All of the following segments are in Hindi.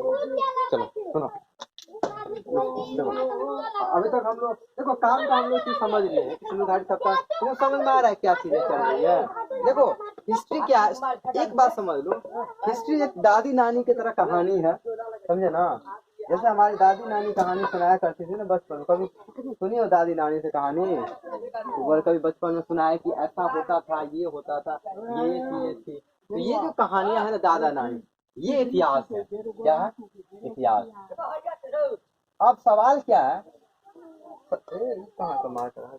चलो सुनो, देखो अभी तक हम लोग देखो काम का हम लोग चीज समझ लिए हैं, सिंधु घाटी सप्ताह तुम्हें समझ में आ रहा है क्या चीजें चल रही है। देखो हिस्ट्री क्या है, एक बात समझ लो, हिस्ट्री एक दादी नानी की तरह कहानी है, समझे ना। जैसे हमारी दादी नानी कहानी सुनाया करती थी ना बचपन में, कभी सुनी हो दादी नानी से कहानी, तो कभी बचपन में सुना है कि ऐसा होता था, ये होता था, ये थी। तो ये जो कहानियां है ना दादा नानी, ये इतिहास है। क्या है? इतिहास। अब सवाल क्या है, कहाँ का मार रहा है,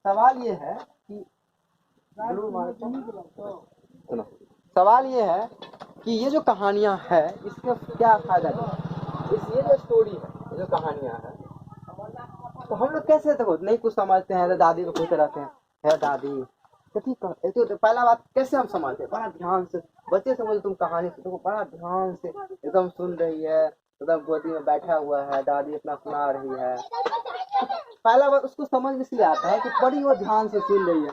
सवाल ये है कि सुनो, सवाल ये है कि ये जो कहानियां है इसमें क्या फायदा है, ये जो स्टोरी है, ये जो कहानियां है, तो हम लोग कैसे देखो नहीं कुछ समझते हैं तो दादी को पूछते रहते हैं, है दादी तो ठीक है। तो पहला बात कैसे हम समझते हैं, बड़ा ध्यान से बच्चे समझ, तुम कहानी से देखो बड़ा ध्यान से एकदम सुन रही है, एकदम गोदी में बैठा हुआ है, दादी अपना सुना रही है। पहला बात उसको समझ इसलिए आता है कि बड़ी वो ध्यान से सुन रही है।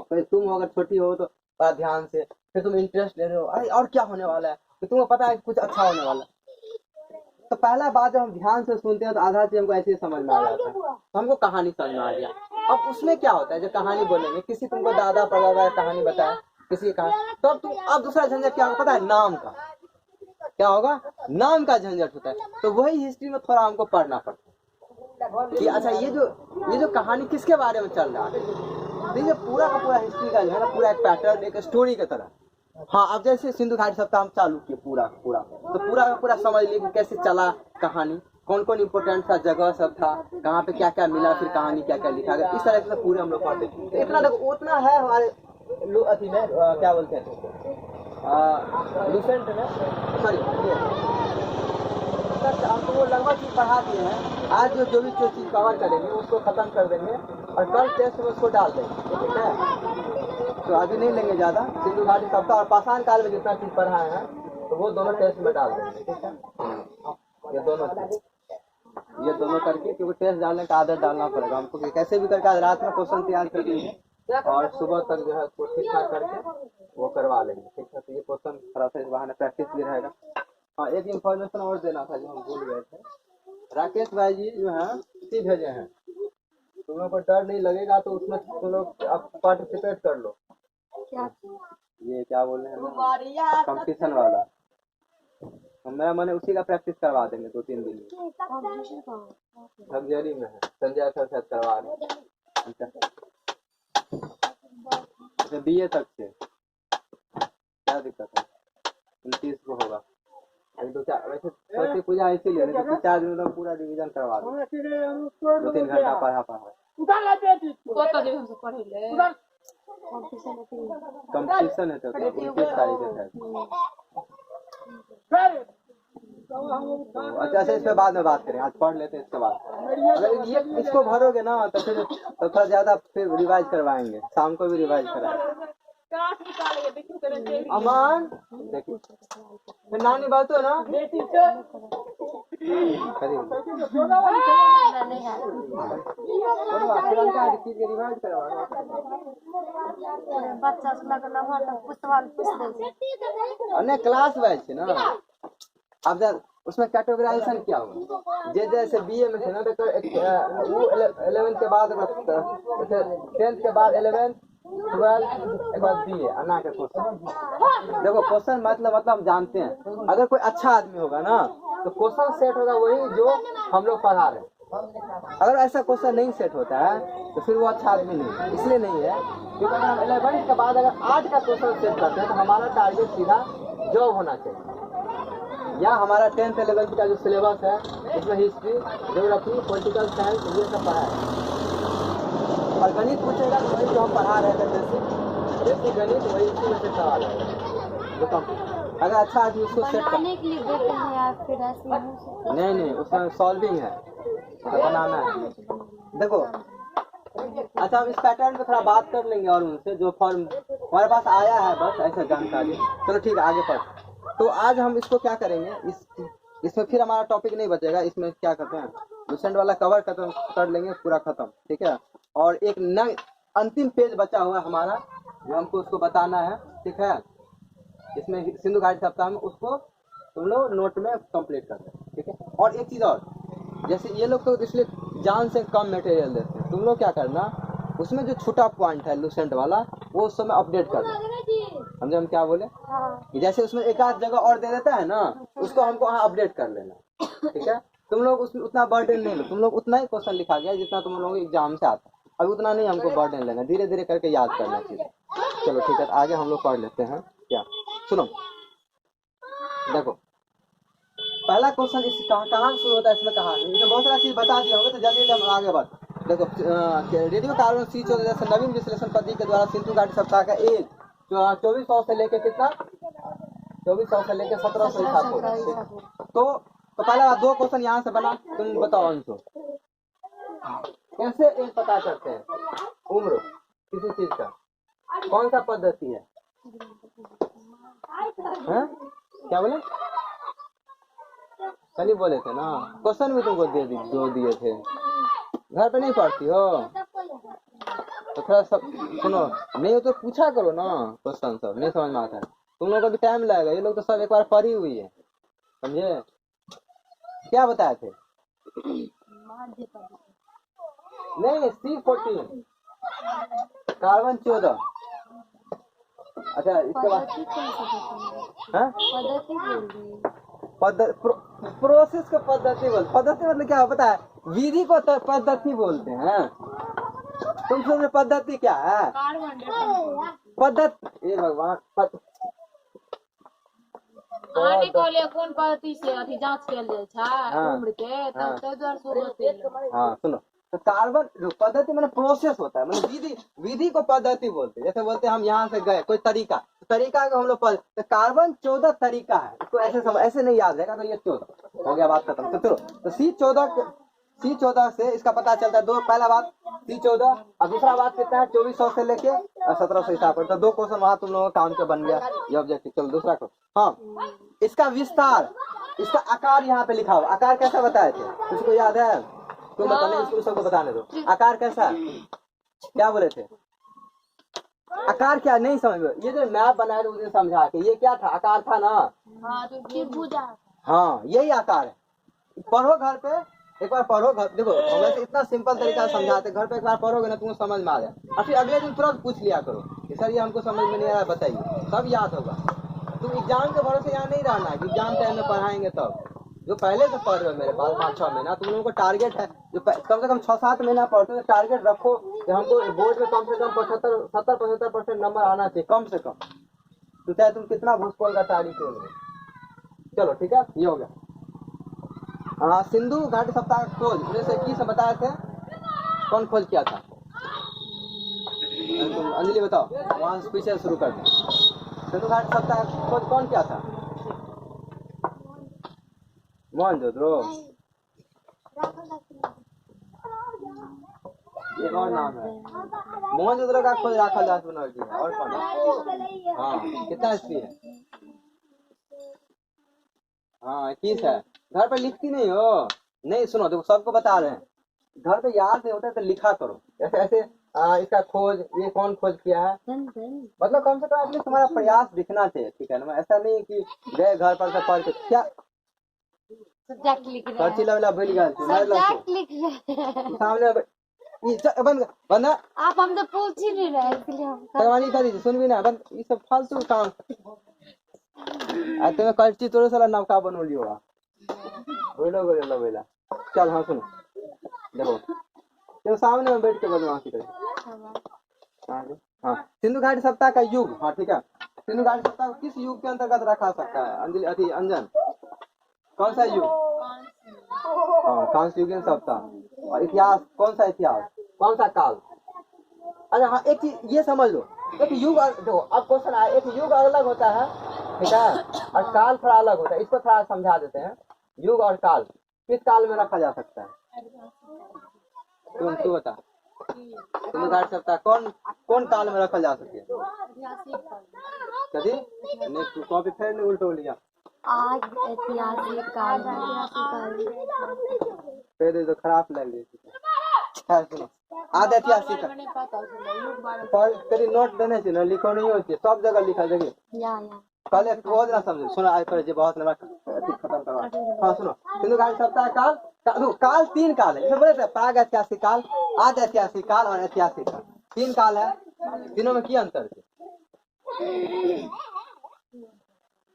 तो तुम अगर छोटी हो तो बड़ा ध्यान से, फिर तुम इंटरेस्ट ले रहे हो, अरे और क्या होने वाला है, तो तुम्हें पता है कुछ अच्छा होने वाला है। तो पहला बात जब हम ध्यान से सुनते हैं तो आधा चीज हमको ऐसे ही समझ में आ जाता है, तो हमको कहानी समझ में आ गया। अब उसमें क्या होता है, जो कहानी बोलेंगे, किसी तुमको दादा परदादा कहानी बताया, किसी का, तो अब तुम अब दूसरा झंझट क्या होगा पता है, नाम का क्या होगा, नाम का झंझट होता है। तो वही हिस्ट्री में थोड़ा हमको पढ़ना पड़ता है कि अच्छा ये जो कहानी किसके बारे में चल रहा है। तो ये पूरा का पूरा हिस्ट्री का जो है ना, पूरा एक पैटर्न, एक स्टोरी की तरह। हाँ, अब जैसे सिंधु घाटी सप्ताह हम चालू किए पूरा तो पूरा का पूरा समझ लिए कि कैसे चला कहानी, कौन कौन इम्पोर्टेंट सा जगह सब था, कहाँ पे क्या क्या मिला, फिर कहानी क्या क्या लिखा गया, इस तरह से पूरे हम लोग पढ़ते। तो इतना देखो उतना है हमारे अथी में, क्या बोलते हैं लूसेंट में, सॉरी हमको वो लगभग चीज पढ़ा दिए हैं। आज जो भी चीज कवर करेंगे उसको खत्म कर देंगे और कल टेस्ट में उसको डाल देंगे, ठीक है। तो अभी नहीं लेंगे ज्यादा, सिंधु घाटी सप्ताह और पाषाण काल में जितना चीज पढ़ाए हैं तो वो दोनों टेस्ट में डाल देंगे, ठीक है। ये दोनों करके, क्योंकि टेस्ट डालने का आदत डालना पड़ेगा हमको, कैसे भी करके आज रात में क्वेश्चन तैयार कर देंगे और सुबह तक जो है उसको ठीक ठाक करके वो करवा लेंगे, ठीक है। तो ये क्वेश्चन थोड़ा सा इस बहाने प्रैक्टिस भी रहेगा। हाँ, एक इन्फॉर्मेशन और देना था जो हम भूल गए थे, राकेश भाई जी जो है इसी भेजे हैं, तुम लोग को डर नहीं लगेगा तो उसमें तुम लोग पार्टिसिपेट कर लो। ये क्या बोल रहे हैं, कंपटीशन वाला, मैं मैंने उसी का प्रैक्टिस करवा देंगे 2-3 दिन में। लग्जरी में है, संजय सर शायद करवा रहे BA तक से, क्या दिक्कत है, 29 को होगा। वैसे सरस्वती पूजा इसीलिए 4 दिन में पूरा रिवीजन करवा दो, 2-3 घंटा पढ़ा कंपटीशन है तो 29 तारीख है। अच्छा इस पे बाद में बात करें, आज पढ़ लेते हैं इसके बाद। अगर ये इसको भरोगे ना तो फिर तो थोड़ा ज्यादा फिर रिवाइज करवाएंगे, शाम को भी रिवाइज कराएंगे। अमान देखिए फिर नानी बात हो ना, क्लास वाइज है ना। अब उसमें कैटेगराइजेशन क्या होगा, जैसे BA में थे ना तो वो 11th के बाद 10th के बाद 11th 12th के बाद BA अन्ना के क्वेश्चन। देखो क्वेश्चन मतलब हम जानते हैं, अगर कोई अच्छा आदमी होगा ना तो क्वेश्चन सेट होगा वही जो हम लोग पढ़ा रहे हैं। अगर ऐसा क्वेश्चन नहीं सेट होता है तो फिर वो अच्छा आदमी नहीं, इसलिए नहीं है क्योंकि अगर हम 11th के बाद अगर 8 का क्वेश्चन सेट करते हैं तो हमारा टारगेट सीधा जॉब होना चाहिए। या हमारा 10th 11th का जो सिलेबस है उसमें हिस्ट्री, ज्योग्राफी, पॉलिटिकल साइंस ये सब पढ़ा है, और गणित पूछेगा तो वही जो हम पढ़ा रहे थे जैसे गणित वही इसी में से सवाल है। अगर अच्छा आदमी उसको सेट करने के लिए देते हैं या फिर ऐसे नहीं उसमें सॉल्विंग है, बनाना है। देखो अच्छा हम इस पैटर्न पे थोड़ा बात कर लेंगे और उनसे जो फॉर्म हमारे पास आया है बस ऐसा जानकारी। चलो ठीक है आगे पढ़। तो आज हम इसको क्या करेंगे, इसमें फिर हमारा टॉपिक नहीं बचेगा, इसमें क्या करते हैं लूसेंट वाला कवर खत्म कर लेंगे पूरा खत्म, ठीक है। और एक नए अंतिम पेज बचा हुआ है हमारा जो हमको उसको बताना है, ठीक है। इसमें सिंधु घाटी सप्ताह में उसको तुम लोग नोट में कंप्लीट कर दो, ठीक है। और एक चीज और, जैसे ये लोग तो इसलिए जान से कम मटेरियल देते हैं, तुम लोग क्या करना, उसमें जो छोटा पॉइंट है लूसेंट वाला वो उस समय अपडेट कर दो, समझे हम क्या बोले। जैसे उसमें एक आध जगह और दे देता है ना, उसको हमको वहाँ अपडेट कर लेना, ठीक है। तुम लोग उसमें उतना बर्डन नहीं लो, तुम लोग उतना ही क्वेश्चन लिखा गया जितना तुम लोग एग्जाम से आता है, अभी उतना नहीं हमको बर्डन लेना, धीरे धीरे करके याद करना चाहिए। चलो ठीक है, आगे हम लोग पढ़ लेते हैं। क्या सुनो, देखो पहला क्वेश्चन इस कहाँ शुरू होता है, इसमें कहा है, बहुत सारा चीज बता दिया होगा, तो जल्दी हम आगे बढ़। देखो रेडियो कार्बन C14 जैसे नवीन विश्लेषण पद्धति के द्वारा सिंधु घाटी सप्ताह का एज 2400 से लेके कितना, 2400 से लेके 1700 ईसा पूर्व। तो पहला बात, दो क्वेश्चन यहाँ से बना, तुम बताओ अंशु, कैसे एज पता करते हैं, उम्र किसी चीज का, कौन सा पद्धति है? क्या बोले, कल ही बोले थे ना, क्वेश्चन भी तुमको दो दिए थे, घर पे नहीं पढ़ती हो तो थोड़ा सब सुनो, नहीं हो तो पूछा करो ना, क्वेश्चन सब नहीं समझ में आता है, तुम लोगों को भी टाइम लगेगा, ये लोग तो सब एक बार पढ़ी हुई है, समझे। क्या बताए थे, नहीं C14 कार्बन 14, अच्छा इसके बाद प्रोसेस को पद्धति बोलते, पद्धति मतलब क्या पता है, विधि को पद्धति बोलते हैं। तुम सोच पद्धति क्या है, पद्धति, ये भगवान कौन पद्धति से अथी जांच कयल जाय छै उम्र के, तब तो द्वारा शुरू होते है। हाँ सुनो, तो कार्बन पद्धति मतलब प्रोसेस होता है, मतलब विधि, विधि को पद्धति बोलते हैं। जैसे बोलते हैं हम यहाँ से गए, कोई तरीका, तरीका को हम लोग तो कार्बन 14 तरीका है, इसको ऐसे ऐसे नहीं याद रहेगा, तो ये 14 हो गया, बात खत्म। तो चलो, तो C14 से इसका पता चलता है, दो, पहला बात C14 और दूसरा बात कितना है, 2400 से लेके 1700 ईसा पर, तो दो क्वेश्चन वहाँ तुम लोगों का काम के बन गया, ये ऑब्जेक्टिव। चलो दूसरा क्वेश्चन, हाँ इसका विस्तार, इसका आकार यहाँ पे लिखा हुआ, आकार कैसा बताए थे, उसको याद है, तुम बताने, इसको सबको बताने दो, आकार कैसा है, क्या बोले थे, आकार क्या नहीं समझ में, ये जो मैप बनाया था उसे समझा के, ये क्या था, आकार था ना, हाँ यही आकार है। पढ़ो घर पे, एक बार पढ़ो घर, देखो हम ऐसे इतना सिंपल तरीका से समझाते, घर पे एक बार पढ़ोगे ना तुमको समझ में आ जाए, और फिर अगले दिन तुरंत पूछ लिया करो कि सर ये हमको समझ में नहीं आ रहा, बताइए, सब याद होगा। तुम एग्जाम के भरोसे यहाँ नहीं रहना है, एग्जाम टाइम में पढ़ाएंगे तब, जो पहले से पढ़ रहे हो मेरे पास 5-6 महीना, तुम लोगों को टारगेट है, जो कम से कम 6-7 महीना पढ़ते हो, टारगेट रखो कि हमको बोर्ड में कम से कम 70-75% नंबर आना चाहिए, कम से कम, तो चाहे तुम कितना भूसकोल का तारीख क्यों नहीं। चलो ठीक है, ये हो गया। हाँ सिंधु घाटी सप्ताह का खोज जैसे की से बताए थे, कौन खोज किया था, तुम अंजलि बताओ, वहां से पीछे शुरू कर दो। सिंधु घाटी सप्ताह का खोज कौन किया था, मोहनजोदड़ो, ये और नाम है, मोहनजोदड़ो का खोज राखालदास बनर्जी है, और कौन है, हाँ कितना ईस्वी है, हाँ 21 है। घर पे लिखती नहीं हो, नहीं सुनो देखो सबको बता रहे हैं, घर पे याद नहीं होता है तो लिखा करो, ऐसे ऐसे इसका खोज, ये कौन खोज किया है, मतलब कम से कम एटलीस्ट तुम्हारा प्रयास दिखना चाहिए, ठीक है ना, ऐसा नहीं कि गए घर पर से पढ़ के क्या पर्ची लगला भूल गया सामने बंद बंद, आप हम तो पूछ ही नहीं रहे, इसलिए भगवानी कर दीजिए, सुन भी ना बंद, ये सब फालतू काम, तुम्हें पर्ची तोड़े साला नौका बनो लियो बोलो बोला। चल हाँ सुनो, देखो तुम सामने में बैठ के बदमाशी करे, हाँ सिंधु घाटी सप्ताह का युग, हाँ ठीक है, सिंधु घाटी सप्ताह को किस युग के अंतर्गत रखा सकता है, अंजलि अति अंजन, कौन सा युग, हाँ कांस्युगीन सप्ताह, और इतिहास कौन सा इतिहास, कौन सा काल, अच्छा हाँ एक चीज ये समझ लो, एक युग, देखो अब क्वेश्चन आया, एक युग अलग होता है, ठीक है, और काल थोड़ा अलग होता है, इसको थोड़ा समझा देते हैं, युग और काल किस काल में रखा जा सकता है, तू बता, सिंधु घाटी सप्ताह कौन काल में रखा जा सकती है, कभी नहीं कॉपी फिर नहीं उल्टो लिया, आज ऐतिहासिक काल, फिर तो खराब लग रही है, सुनो आज ऐतिहासिक तेरी नोट देने से ना लिखो नहीं होती, सब जगह लिखा देखिए, पहले बहुत ना समझो, सुनो आज पर जो बहुत लंबा खत्म करवा। हाँ सुनो, सिंधु घाटी सप्ताह काल काल 3 काल है, बोले थे प्राग ऐतिहासिक काल, आद्य ऐतिहासिक काल और ऐतिहासिक काल, 3 काल है। तीनों में क्या अंतर है?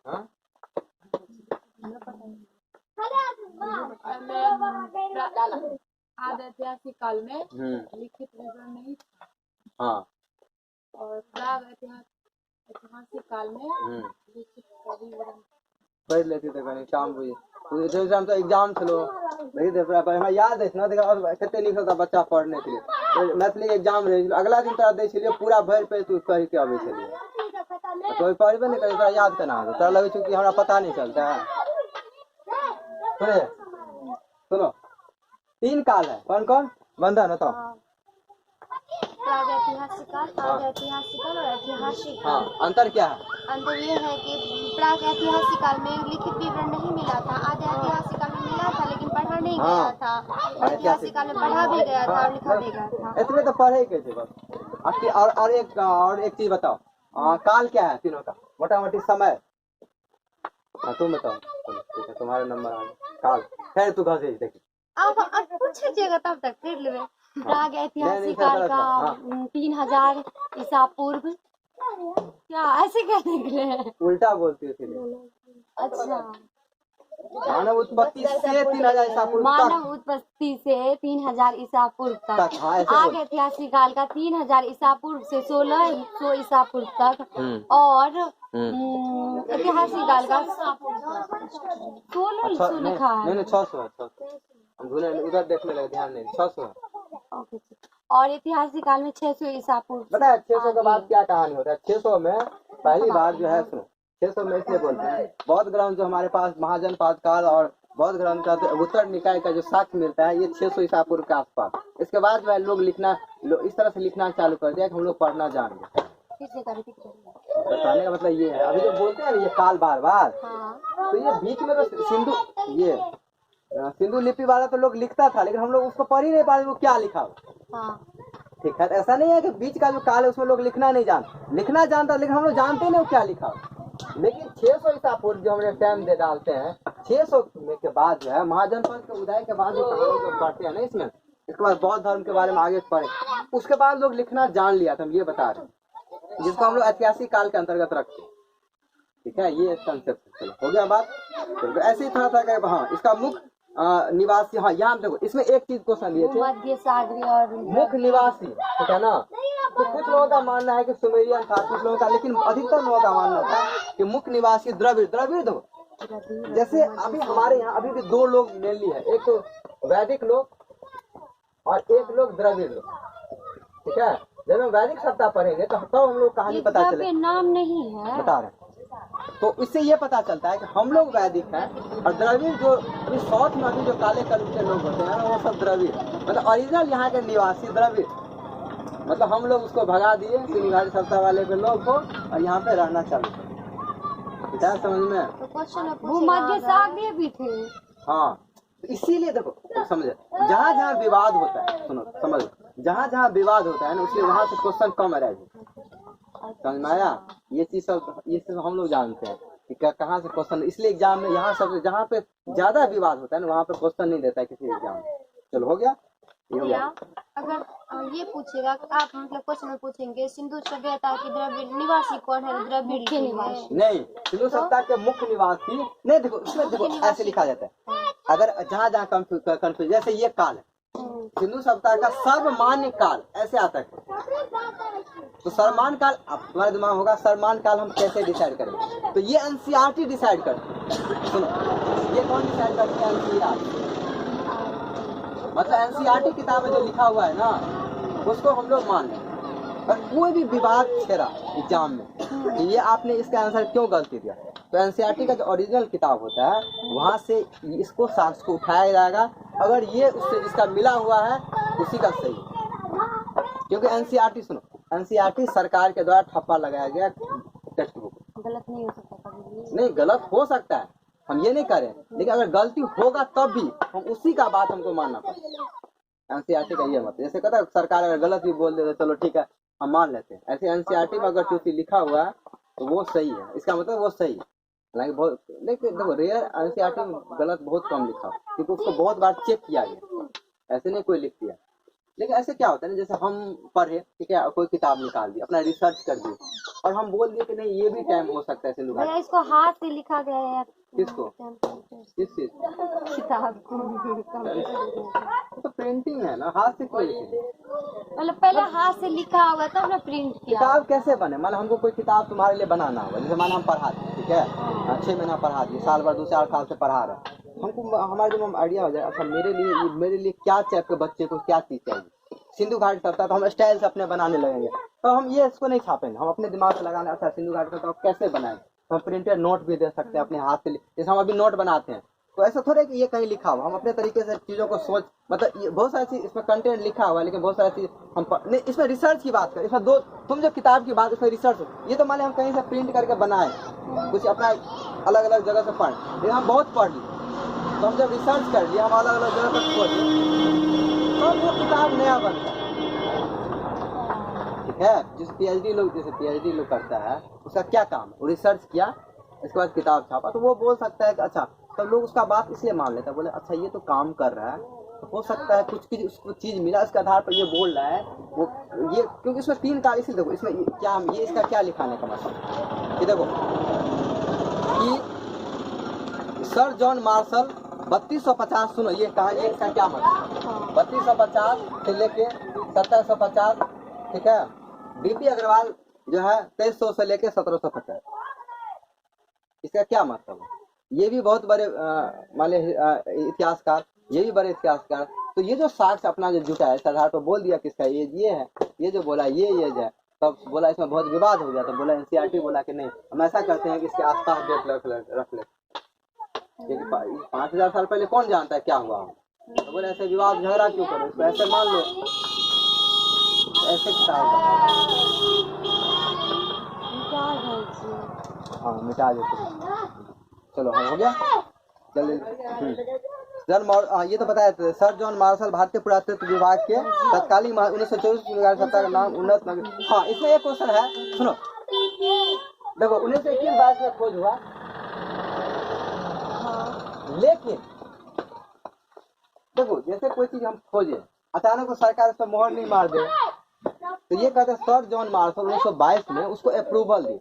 हाँ? आद्य ऐतिहासिक काल में लिखित विवरण नहीं था। हाँ। और प्राग ऐतिहासिक काल में लिखित विवरण पढ़ लेती थे कहीं शाम को, हम तो एग्जाम चलो नहीं दे हमरा याद है ना, देखा और कितने नहीं होता बच्चा पढ़ने के लिए, मैथिली एग्जाम रहे अगला दिन तोरा दे छलिए पूरा भर पे तू पढ़ के आवे छलिए, तो पढ़बे नहीं करे तोरा याद केना होता, तोरा लगे कि हमरा पता नहीं चलता है। सुनो 3 काल है, कौन कौन? बंधन बताओ। प्राग ऐतिहासिक काल, आद्य ऐतिहासिक काल और ऐतिहासिक काल। हाँ, अंतर क्या है? अंतर ये है कि प्राग ऐतिहासिक काल में लिखित विवरण नहीं मिला था, आद्य ऐतिहासिक काल में मिला था लेकिन पढ़ा नहीं गया था, ऐतिहासिक काल में पढ़ा भी गया था और लिखा भी गया था। इसमें तो पढ़े के थे बस। और एक चीज बताओ, काल क्या है तीनों का मोटा मोटी समय? हाँ तुम बताओ, ठीक है तुम्हारा नंबर आ गया। काल फिर तू घसे देखिए, अब पूछिएगा तब तक फिर लेवे। प्राग ऐतिहासिक काल का 3000 ईसा पूर्व, क्या ऐसे कहने के लिए उल्टा बोलती थी। अच्छा, मानव उत्पत्ति से 3000 ईसा पूर्व तक, मानव उत्पत्ति से 3000 ईसा पूर्व तक। हाँ, आगे ऐतिहासिक काल का 3000 ईसा पूर्व से 1600 ईसा पूर्व तक, और ऐतिहासिक काल का 1600 लिखा है। नहीं 600 है, 600 हम भूले उधर देखने लगे, ध्यान नहीं, 600 है। और ऐतिहासिक काल में 600 ईसा पूर्व। पता है 600 के बाद क्या कहानी होता है? 600 में पहली बार जो है, सुनो 600 में इसलिए बोलते हैं, बौद्ध ग्रंथ जो हमारे पास महाजनपाद काल और बौद्ध ग्रंथ का उत्तर निकाय का जो साक्ष्य मिलता है, ये 600 ईसा पूर्व के आसपास। इसके बाद जो है लोग लिखना इस तरह से लिखना चालू कर दिया कि हम लोग पढ़ना जान गए। बताने का मतलब ये है, अभी जो बोलते हैं ना ये काल बार बार, तो ये बीच में तो सिंधु लिपि वाला तो लोग लिखता था, लेकिन हम लोग उसको पढ़ ही नहीं पाते वो क्या लिखा हो। ठीक है, ऐसा नहीं है कि बीच का जो काल है उसमें लोग लिखना जानता, लेकिन हम लोग जानते नहीं वो क्या लिखा हो। लेकिन 600 ईसा पूर्व जो हमने टाइम दे डालते हैं, 600 के बाद जो है महाजनपद के उदय के बाद जो कहानी जो पढ़ते हैं ना इसमें, इसके बाद बौद्ध धर्म के बारे में आगे पढ़े, उसके बाद लोग लिखना जान लिया था, हम ये बता रहे हैं, जिसको हम लोग ऐतिहासिक काल के अंतर्गत रखते हैं। ठीक है, ये कंसेप्ट हो गया बात। तो ऐसे ही थोड़ा सा हाँ इसका मुख्य निवासी, हाँ यहाँ देखो इसमें एक चीज क्वेश्चन दिए थे, मध्य सागरी और मुख्य निवासी, ठीक है ना। तो कुछ लोगों का मानना है कि सुमेरियन था, कुछ लोगों का, लेकिन अधिकतर लोगों का मानना था कि मुख्य निवासी द्रविड़ देखो, जैसे अभी हमारे यहाँ अभी भी 2 लोग मेनली है, एक तो वैदिक लोग और एक लोग द्रविड़ लोग। ठीक है, जब हम वैदिक सप्ताह पढ़ेंगे तो हम लोग कहानी पता चले, नाम नहीं है बता रहे हैं। तो इससे ये पता चलता है कि हम लोग वैदिक हैं और द्रविड़ जो साउथ में अभी जो काले कलर के लोग होते हैं वो सब द्रविड़, मतलब ओरिजिनल यहाँ के निवासी द्रविड़, मतलब हम लोग उसको भगा दिए सिंधु घाटी सप्ताह वाले के लोग को और यहाँ पे रहना चालू किया। समझ में? वो मध्य सागरी भी थे। हाँ, तो इसीलिए देखो समझे, जहाँ जहाँ विवाद होता है, सुनो समझो, जहाँ जहाँ विवाद होता है ना उसलिए वहाँ से क्वेश्चन कम रहेगा। समझ में आया? ये चीज हम लोग जानते हैं कि कहाँ से क्वेश्चन, इसलिए एग्जाम में यहाँ सब जहाँ पे ज्यादा विवाद होता है ना वहाँ पे क्वेश्चन नहीं देता है किसी एग्जाम में। चलो हो गया, ये हो गया। अगर ये पूछेगा आप मतलब क्वेश्चन में पूछेंगे सिंधु सभ्यता की द्रविड़ निवासी कौन है? द्रविड़ के निवासी नहीं, सिंधु सभ्यता के मुख्य निवासी नहीं। देखो इसमें देखो ऐसे लिखा जाता है, अगर जहाँ जहाँ कंफ्यूज, जैसे ये काल है सिंधु सभ्यता का सर्वमान्य काल ऐसे आता है, तो सर्वमान्य काल अब तुम्हारे दिमाग होगा सर्वमान्य काल हम कैसे डिसाइड करेंगे? तो ये एनसीईआरटी डिसाइड करती है। सुनो, ये कौन डिसाइड करती है? एनसीईआरटी, मतलब एनसीईआरटी किताब में जो लिखा हुआ है ना उसको हम लोग मान लें। और कोई भी विवाद छेड़ा एग्जाम में कि ये आपने इसका आंसर क्यों गलती दिया, तो एनसीईआरटी का जो ओरिजिनल किताब होता है वहाँ से इसको साक्ष्य को उठाया जाएगा, अगर ये उससे जिसका मिला हुआ है उसी का सही, क्योंकि एनसीईआरटी सुनो, एनसीईआरटी सरकार के द्वारा ठप्पा लगाया गया टेक्स्ट बुक। गलत नहीं हो सकता कभी? नहीं, गलत हो सकता है, हम ये नहीं करें, लेकिन अगर गलती होगा तब भी हम उसी का बात हमको मानना पड़ेगा। एनसीईआरटी का ये मतलब, जैसे कहता है सरकार अगर गलत भी बोल दे तो चलो ठीक है हम मान लेते हैं, ऐसे एनसीईआरटी में अगर जो लिखा हुआ है तो वो सही है, इसका मतलब वो सही है। हालांकि बहुत लेकिन देखो रेयर एनसीईआरटी में गलत बहुत कम लिखा, क्योंकि उसको बहुत बार चेक किया गया, ऐसे नहीं कोई लिख दिया। लेकिन ऐसे क्या होता है ना, जैसे हम पढ़े, ठीक है, कोई किताब निकाल दी, अपना रिसर्च कर दी, और हम बोल दिए कि नहीं ये भी टाइम हो सकता है सिंधु घाटी। भैया इसको हाथ से लिखा गया है। किसको? किस चीज? किताब को। तो प्रिंटिंग है ना, हाथ से कोई लिखेंगे? मतलब पहले हाथ से लिखा होगा तब ना प्रिंट किया। किताब कैसे बने? मान हमको कोई किताब तुम्हारे लिए बनाना होगा, जैसे मान हम पढ़ाते, ठीक है, 6 महीना पढ़ा दिए, साल भर 2-4 साल से पढ़ा रहे हैं, हमको हमारे जब आइडिया हो जाए, अच्छा मेरे लिए क्या चाहिए, आपके बच्चे को क्या चीज चाहिए, सिंधु घाटी सप्ताह, तो हम स्टाइल से अपने बनाने लगेंगे। तो हम ये इसको नहीं छापेंगे, हम अपने दिमाग से लगाने, अच्छा सिंधु घाटी सप्ताह कैसे बनाएंगे, हम प्रिंटेड नोट भी दे सकते हैं अपने हाथ से, जैसे हम अभी नोट बनाते हैं, तो ऐसा थोड़ा कि ये कहीं लिखा हुआ, हम अपने तरीके से चीजों को सोच, मतलब ये बहुत सारी चीज इसमें कंटेंट लिखा हुआ है, लेकिन बहुत सारी चीज हम नहीं, इसमें रिसर्च की बात करें, इसमें दो तुम जो किताब की बात, इसमें रिसर्च, ये तो मान हम कहीं से प्रिंट करके बनाए, कुछ अपना अलग अलग जगह से पढ़, लेकिन हम बहुत पढ़ लिए, तो हम जब रिसर्च कर लिए, हम अलग अलग जगह पर खोजे, तो वो किताब नया बनता है, ठीक है। जिस पीएचडी लोग करता है, उसका क्या काम, वो रिसर्च किया, इसके बाद किताब छापा, तो वो बोल सकता है कि अच्छा, तो लोग उसका बात इसलिए मान लेते हैं, बोले अच्छा ये तो काम कर रहा है, तो हो सकता है कुछ उसको चीज मिला, इसके आधार पर ये बोल रहा है, वो ये क्योंकि इसमें 3 कार्य, इसलिए देखो इसमें क्या, ये इसका क्या लिखाने का मतलब, कि देखो कि सर जॉन मार्शल 3250, सुनो ये कहा, ये इसका क्या मतलब, 3250 से लेके 1750, ठीक है, बीपी अग्रवाल जो है 2300 से लेके 1750, इसका क्या मतलब है, ये भी बहुत बड़े मान ली इतिहासकार, ये भी बड़े इतिहासकार, तो ये जो साक्ष्य अपना जो जुटा है, इस आधार पर बोल दिया किसका ये है, ये जो बोला ये है, तब बोला इसमें बहुत विवाद हो गया, तो बोला एनसीईआरटी बोला कि नहीं हम ऐसा करते हैं कि इसके आसपास डेट रख ले, 5000 साल पहले कौन जानता है क्या हुआ, तो बोले ऐसे विवाद झगड़ा क्यों करो, इसको ऐसे मान लो, ऐसे हाँ मिटा देते, चलो हाँ हो गया, ये तो बताया था, सर जॉन मार्शल भारतीय पुरातत्व विभाग के तत्कालीन 1924 सप्ताह का नाम उन्नत नगर। हाँ इसमें एक क्वेश्चन है, सुनो देखो 1921-22 में खोज हुआ, लेकिन देखो जैसे कोई चीज हम खोजे, अचानक सरकार उस पर मोहर नहीं मार दे, तो ये कहते हैं सर जॉन मार्शल 1922 में उसको अप्रूवल दी।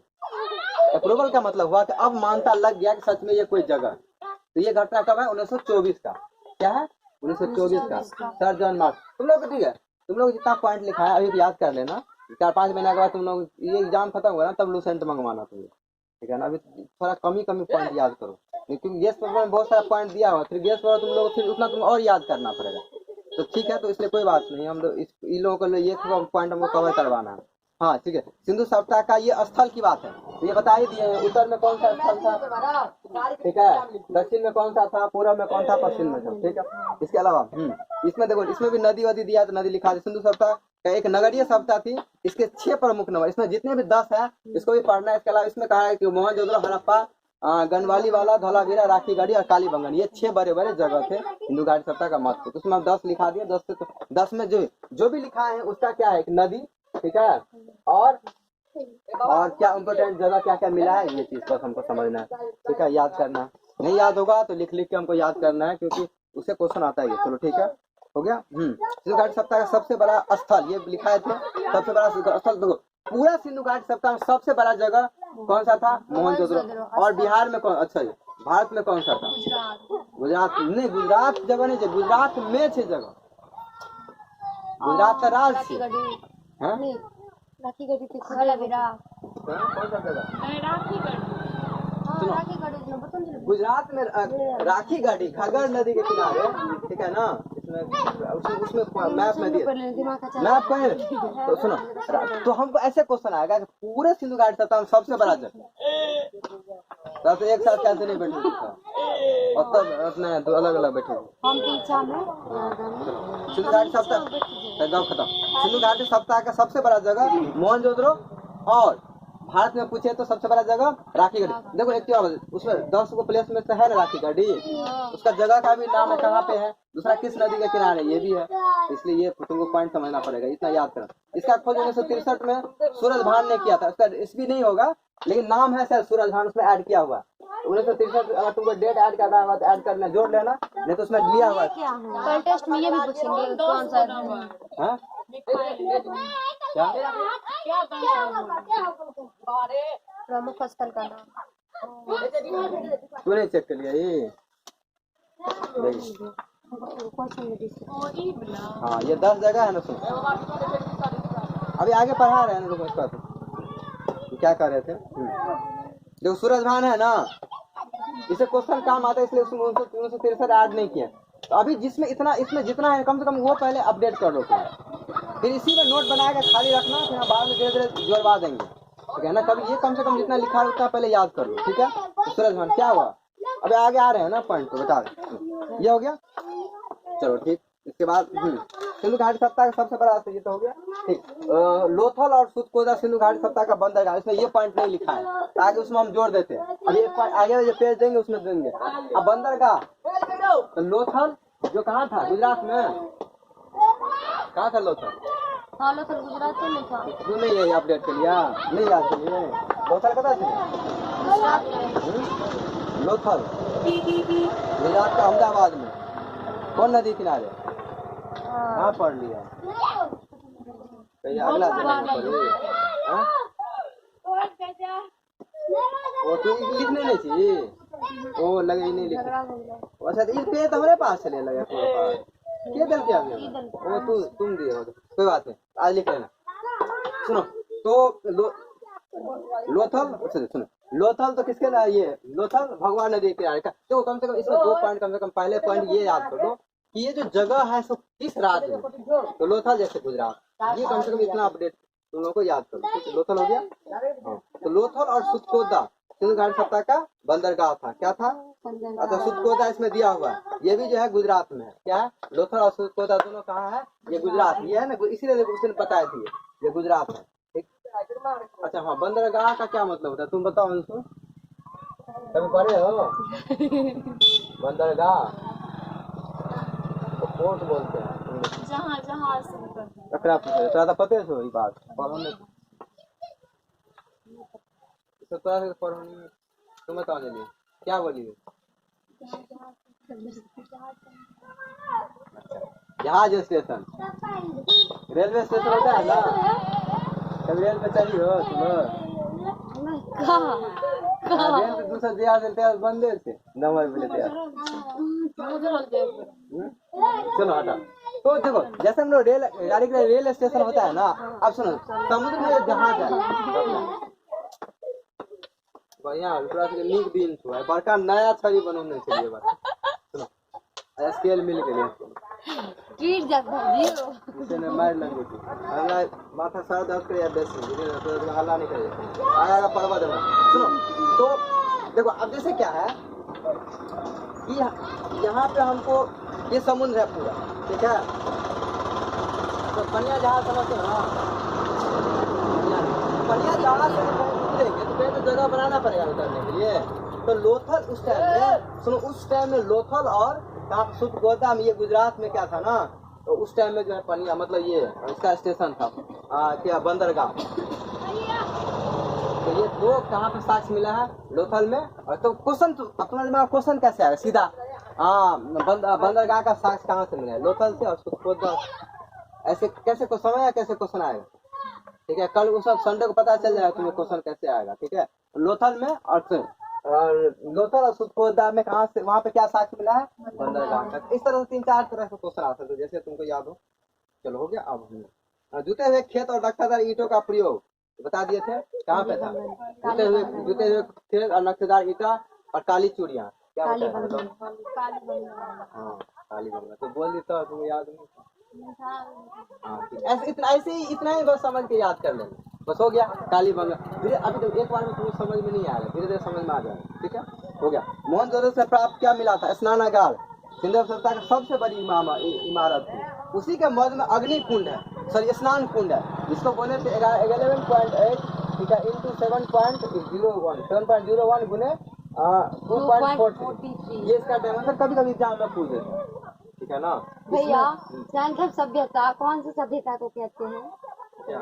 अप्रूवल का मतलब हुआ कि अब मानता लग गया कि सच में ये कोई जगह, तो ये घटना कब है, 1924 का, क्या है 1924 का, सर जॉन मार्शल। तुम लोग ठीक है, तुम लोग जितना पॉइंट लिखा है अभी याद कर लेना, 4-5 महीने के बाद तुम लोग ये एग्जाम खत्म होगा ना, तब लूसेंट मंगवाना तुम लोग, ठीक है ना, अभी थोड़ा कमी पॉइंट याद करो, क्योंकि गेस्ट पेपर में बहुत सारा पॉइंट दिया हुआ, फिर गेस्ट पेपर तुम लोग फिर उतना तुम और याद करना पड़ेगा, तो ठीक है, तो इसलिए कोई बात नहीं, हम लोग इन लोगों को ये पॉइंट हमको कवर करवाना है। हाँ ठीक है, सिंधु सप्ताह का ये स्थल की बात है, तो ये बता ही दिए, उत्तर में कौन सा स्थल था, ठीक है, दक्षिण में कौन सा था, पूर्व में कौन था, पश्चिम में था, ठीक है। इसके अलावा इसमें देखो, इसमें भी नदी वदी दिया, तो नदी लिखा है। सिंधु सप्ताह का एक नगरीय सप्ताह थी, इसके 6 प्रमुख नंबर, इसमें जितने भी 10 है इसको भी पढ़ना है। इसके अलावा इसमें कहा है कि मोहनजोदड़ो, हड़प्पा, गनवाली वाला, धौलावीरा, राखीगढ़ी और कालीबंगन, ये 6 बड़े बड़े जगह थे सिंधु घाटी सप्ताह का महत्व, तो उसमें 10 लिखा दिया, 10 में जो भी लिखा है उसका क्या है, एक नदी, ठीक है, और क्या इम्पोर्टेंट जगह क्या क्या मिला है, ये चीज बस हमको समझना है, ठीक है, याद करना है, नहीं याद होगा तो लिख के हमको याद करना है, क्योंकि उससे क्वेश्चन आता है। चलो ठीक है, हो गया। सिंधु घाटी सप्ताह का सबसे बड़ा स्थल ये लिखा है, सबसे बड़ा स्थल देखो, पूरा सिंधु घाटी सप्ताह में सबसे बड़ा जगह कौन सा था, मोहनजोदड़ो। और बिहार में कौन, अच्छा भारत में कौन सा था, गुजरात नहीं, गुजरात जगह नहीं, गुजरात में छे जगह, गुजरात का राज्य गुजरात में राखीगढ़ी, घग्गर नदी के किनारे, ठीक है ना, उसमें मैप में दिया, मैप कहे तो सुनो, तो हमको ऐसे क्वेश्चन आएगा कि पूरे सिंधु घाटी सप्ताह में सबसे बड़ा जगह, तब एक साथ कैसे नहीं बैठे और तब अपने दो अलग अलग बैठे सिंधु घाटी सप्ताह खत्म। सिंधु घाटी सप्ताह का सबसे बड़ा जगह मोहनजोदड़ो, और भारत में पूछे तो सबसे बड़ा जगह राखीगढ़ी। देखो एक क्या उसमें 10 को प्लेस में है ना राखीगढ़ी, उसका जगह का भी नाम है, कहाँ पे है, दूसरा किस नदी के किनारे, ये भी है, इसलिए ये तुमको पॉइंट समझना पड़ेगा, इतना याद करना। इसका खोज 1963 में सूरज भान ने किया था, इसका इस भी नहीं होगा, लेकिन नाम है सर सूरज भान, उसमें ऐड किया हुआ 1963। अगर तुमको डेट ऐड करना होगा तो ऐड करना, जोड़ लेना, नहीं तो उसमें लिया हुआ है। कल टेस्ट में ये भी पूछेंगे कौन सा हाँ? प्रमुख स्थल का नाम। तूने चेक कर लिया ये? हाँ ये 10 जगह है ना सुन। अभी आगे पढ़ा रहे हैं ना लोग उसका, तो क्या कर रहे थे? जो सूरज भान है ना, इसे क्वेश्चन काम आता है, इसलिए उसमें 1963 ऐड नहीं किया। तो अभी जिसमें इतना, इसमें जितना है कम से कम वो पहले अपडेट कर लो, फिर इसी में नोट बनाकर खाली रखना, फिर हम बाद में धीरे धीरे जोड़वा देंगे, ठीक है ना। कभी ये कम से कम जितना लिखा है उतना पहले याद कर लो, ठीक है। तो सूरज भान क्या हुआ, अभी आगे आ रहे हैं ना पॉइंट, तो बता रहे ये हो गया, चलो ठीक। इसके बाद सिंधु घाटी सप्ताह का सबसे बड़ा ये तो हो गया, ठीक। लोथल और सुतकोदा सिंधु घाटी सप्ताह का बंदरगाह, इसमें ये पॉइंट नहीं लिखा है, आगे उसमें हम जोड़ देते हैं। अभी एक आगे जो पेज देंगे उसमें देंगे। अब बंदरगाह तो लोथल जो कहाँ था, गुजरात में कहाँ था लोथल? हाँ लोथल गुजरात में था। क्यों नहीं है अपडेट कर लिया, नहीं याद कर लिए? लोथल पता है लोथल गुजरात का अहमदाबाद में कौन नदी किनारे? हाँ पढ़ लिया, अगला वो तो लिखने नहीं चाहिए, वो लगे नहीं लिखने। अच्छा तो ये तो हमारे पास चले लगे क्या दल क्या वो तुम दिए हो, कोई बात नहीं, आज लिख लेना। सुनो तो लोथल, सुनो लोथल तो किसके ना, ये लोथल भगवान नदी के किनारे का। तो कम से कम इसमें 2 पॉइंट, कम से कम पहले पॉइंट ये याद कर लो कि ये जो जगह है सो किस राज्य में, तो लोथल जैसे गुजरात, ये कम से कम इतना अपडेट तुम लोगों को याद कर लो। लोथल हो गया। हाँ तो लोथल और सुतकोदा सिंधु घाटी सप्ताह का बंदरगाह था, क्या था? अच्छा सुतकोदा इसमें दिया हुआ है, ये भी जो है गुजरात में है। क्या है? लोथल और सुतकोदा दोनों कहाँ है? ये गुजरात, ये है ना, इसीलिए उसने बताया थी ये गुजरात है, ठीक। अच्छा हाँ, बंदरगाह का क्या मतलब होता है तुम बताओ उनको, कभी पढ़े हो? बंदरगाह तो पोर्ट बोलते हैं, जहाँ ककरा पूछे तो पते हो ये बात, पढ़ो नहीं तो थोड़ा सा पढ़ो नहीं, तुम बताओ जल्दी क्या बोलिए। जहाज स्टेशन, रेलवे स्टेशन होता है ना, कभी रेल पे चली हो तुम? रेल पे दूसरा जहाज तैयार बंदे थे नंबर मिले तैयार। चलो हटा। तो देखो जैसे हम लोग रेल स्टेशन होता है ना, अब सुनो समुद्र में जहाज है बढ़िया, थोड़ा सा नीक दिन हुआ है, बड़का नया छवि बनने चाहिए बस। सुनो स्केल मिल गया गिर जाता है इसे ने मार लगे थी, हमरा माथा सर दर्द करे बेस तो हल्ला नहीं करे, आगा पड़वा देना। सुनो तो देखो अब जैसे क्या है कि यहाँ पे हमको ये समुद्र है पूरा, ठीक है। तो पनिया जहाज समझते ना, पनिया जहाज से उतरेंगे तो पहले तो जगह बनाना पड़ेगा उतरने के लिए। तो लोथल उस टाइम में, सुनो उस टाइम में लोथल और सुतकोदा में, ये गुजरात में क्या था ना, तो उस टाइम में जो है पनिया मतलब ये इसका स्टेशन था क्या बंदरगाह। तो ये 2 कहाँ पे साक्ष्य मिला है? लोथल में। और तो क्वेश्चन अपना दिमाग क्वेश्चन कैसे आएगा सीधा, हाँ बंदरगाह का साक्ष्य कहाँ से मिला है? लोथल से और सुतकोदा। ऐसे कैसे क्वेश्चन आएगा, कैसे क्वेश्चन आएगा, ठीक है। कल उस संडे को पता चल जाएगा तुम्हें क्वेश्चन कैसे आएगा, ठीक है। लोथल में और लोथल और सुतकोदा में कहाँ से, वहाँ पे क्या साक्ष्य मिला है? बंदरगाह का। इस तरह से 3-4 तरह से क्वेश्चन आ सकते हैं जैसे तुमको याद हो। चलो हो गया। अब जुटे हुए खेत और नक्शेदार ईंटों का प्रयोग बता दिए थे, कहाँ पे था? जुटे हुए खेत और नक्शेदार ईंटा और काली चूड़ियाँ, क्या होता है? हाँ काली बंगला, तो बोल देता तुम्हें याद नहीं। ऐसे इतना ही बस समझ के याद कर लेना, बस हो गया। काली बंगला धीरे, अभी तो एक बार में तुम्हें समझ में नहीं आएगा, धीरे धीरे समझ में आ जाएगा, ठीक है। हो गया। मोहनजोदड़ो से प्राप्त क्या मिला था? स्नानागार, सिंधु सभ्यता की सबसे बड़ी इमारत थी। उसी के मध्य में अग्नि कुंड है, सॉरी स्नान कुंड है, जिसको बोले थे 11.8, ठीक है, इंटू 7.01 गुने 2.43, ये इसका डायमेंशन कभी कभी एग्जाम में पूछ देते हैं, ठीक है ना। भैया सिंधु सभ्यता कौन सी सभ्यता को कहते हैं? क्या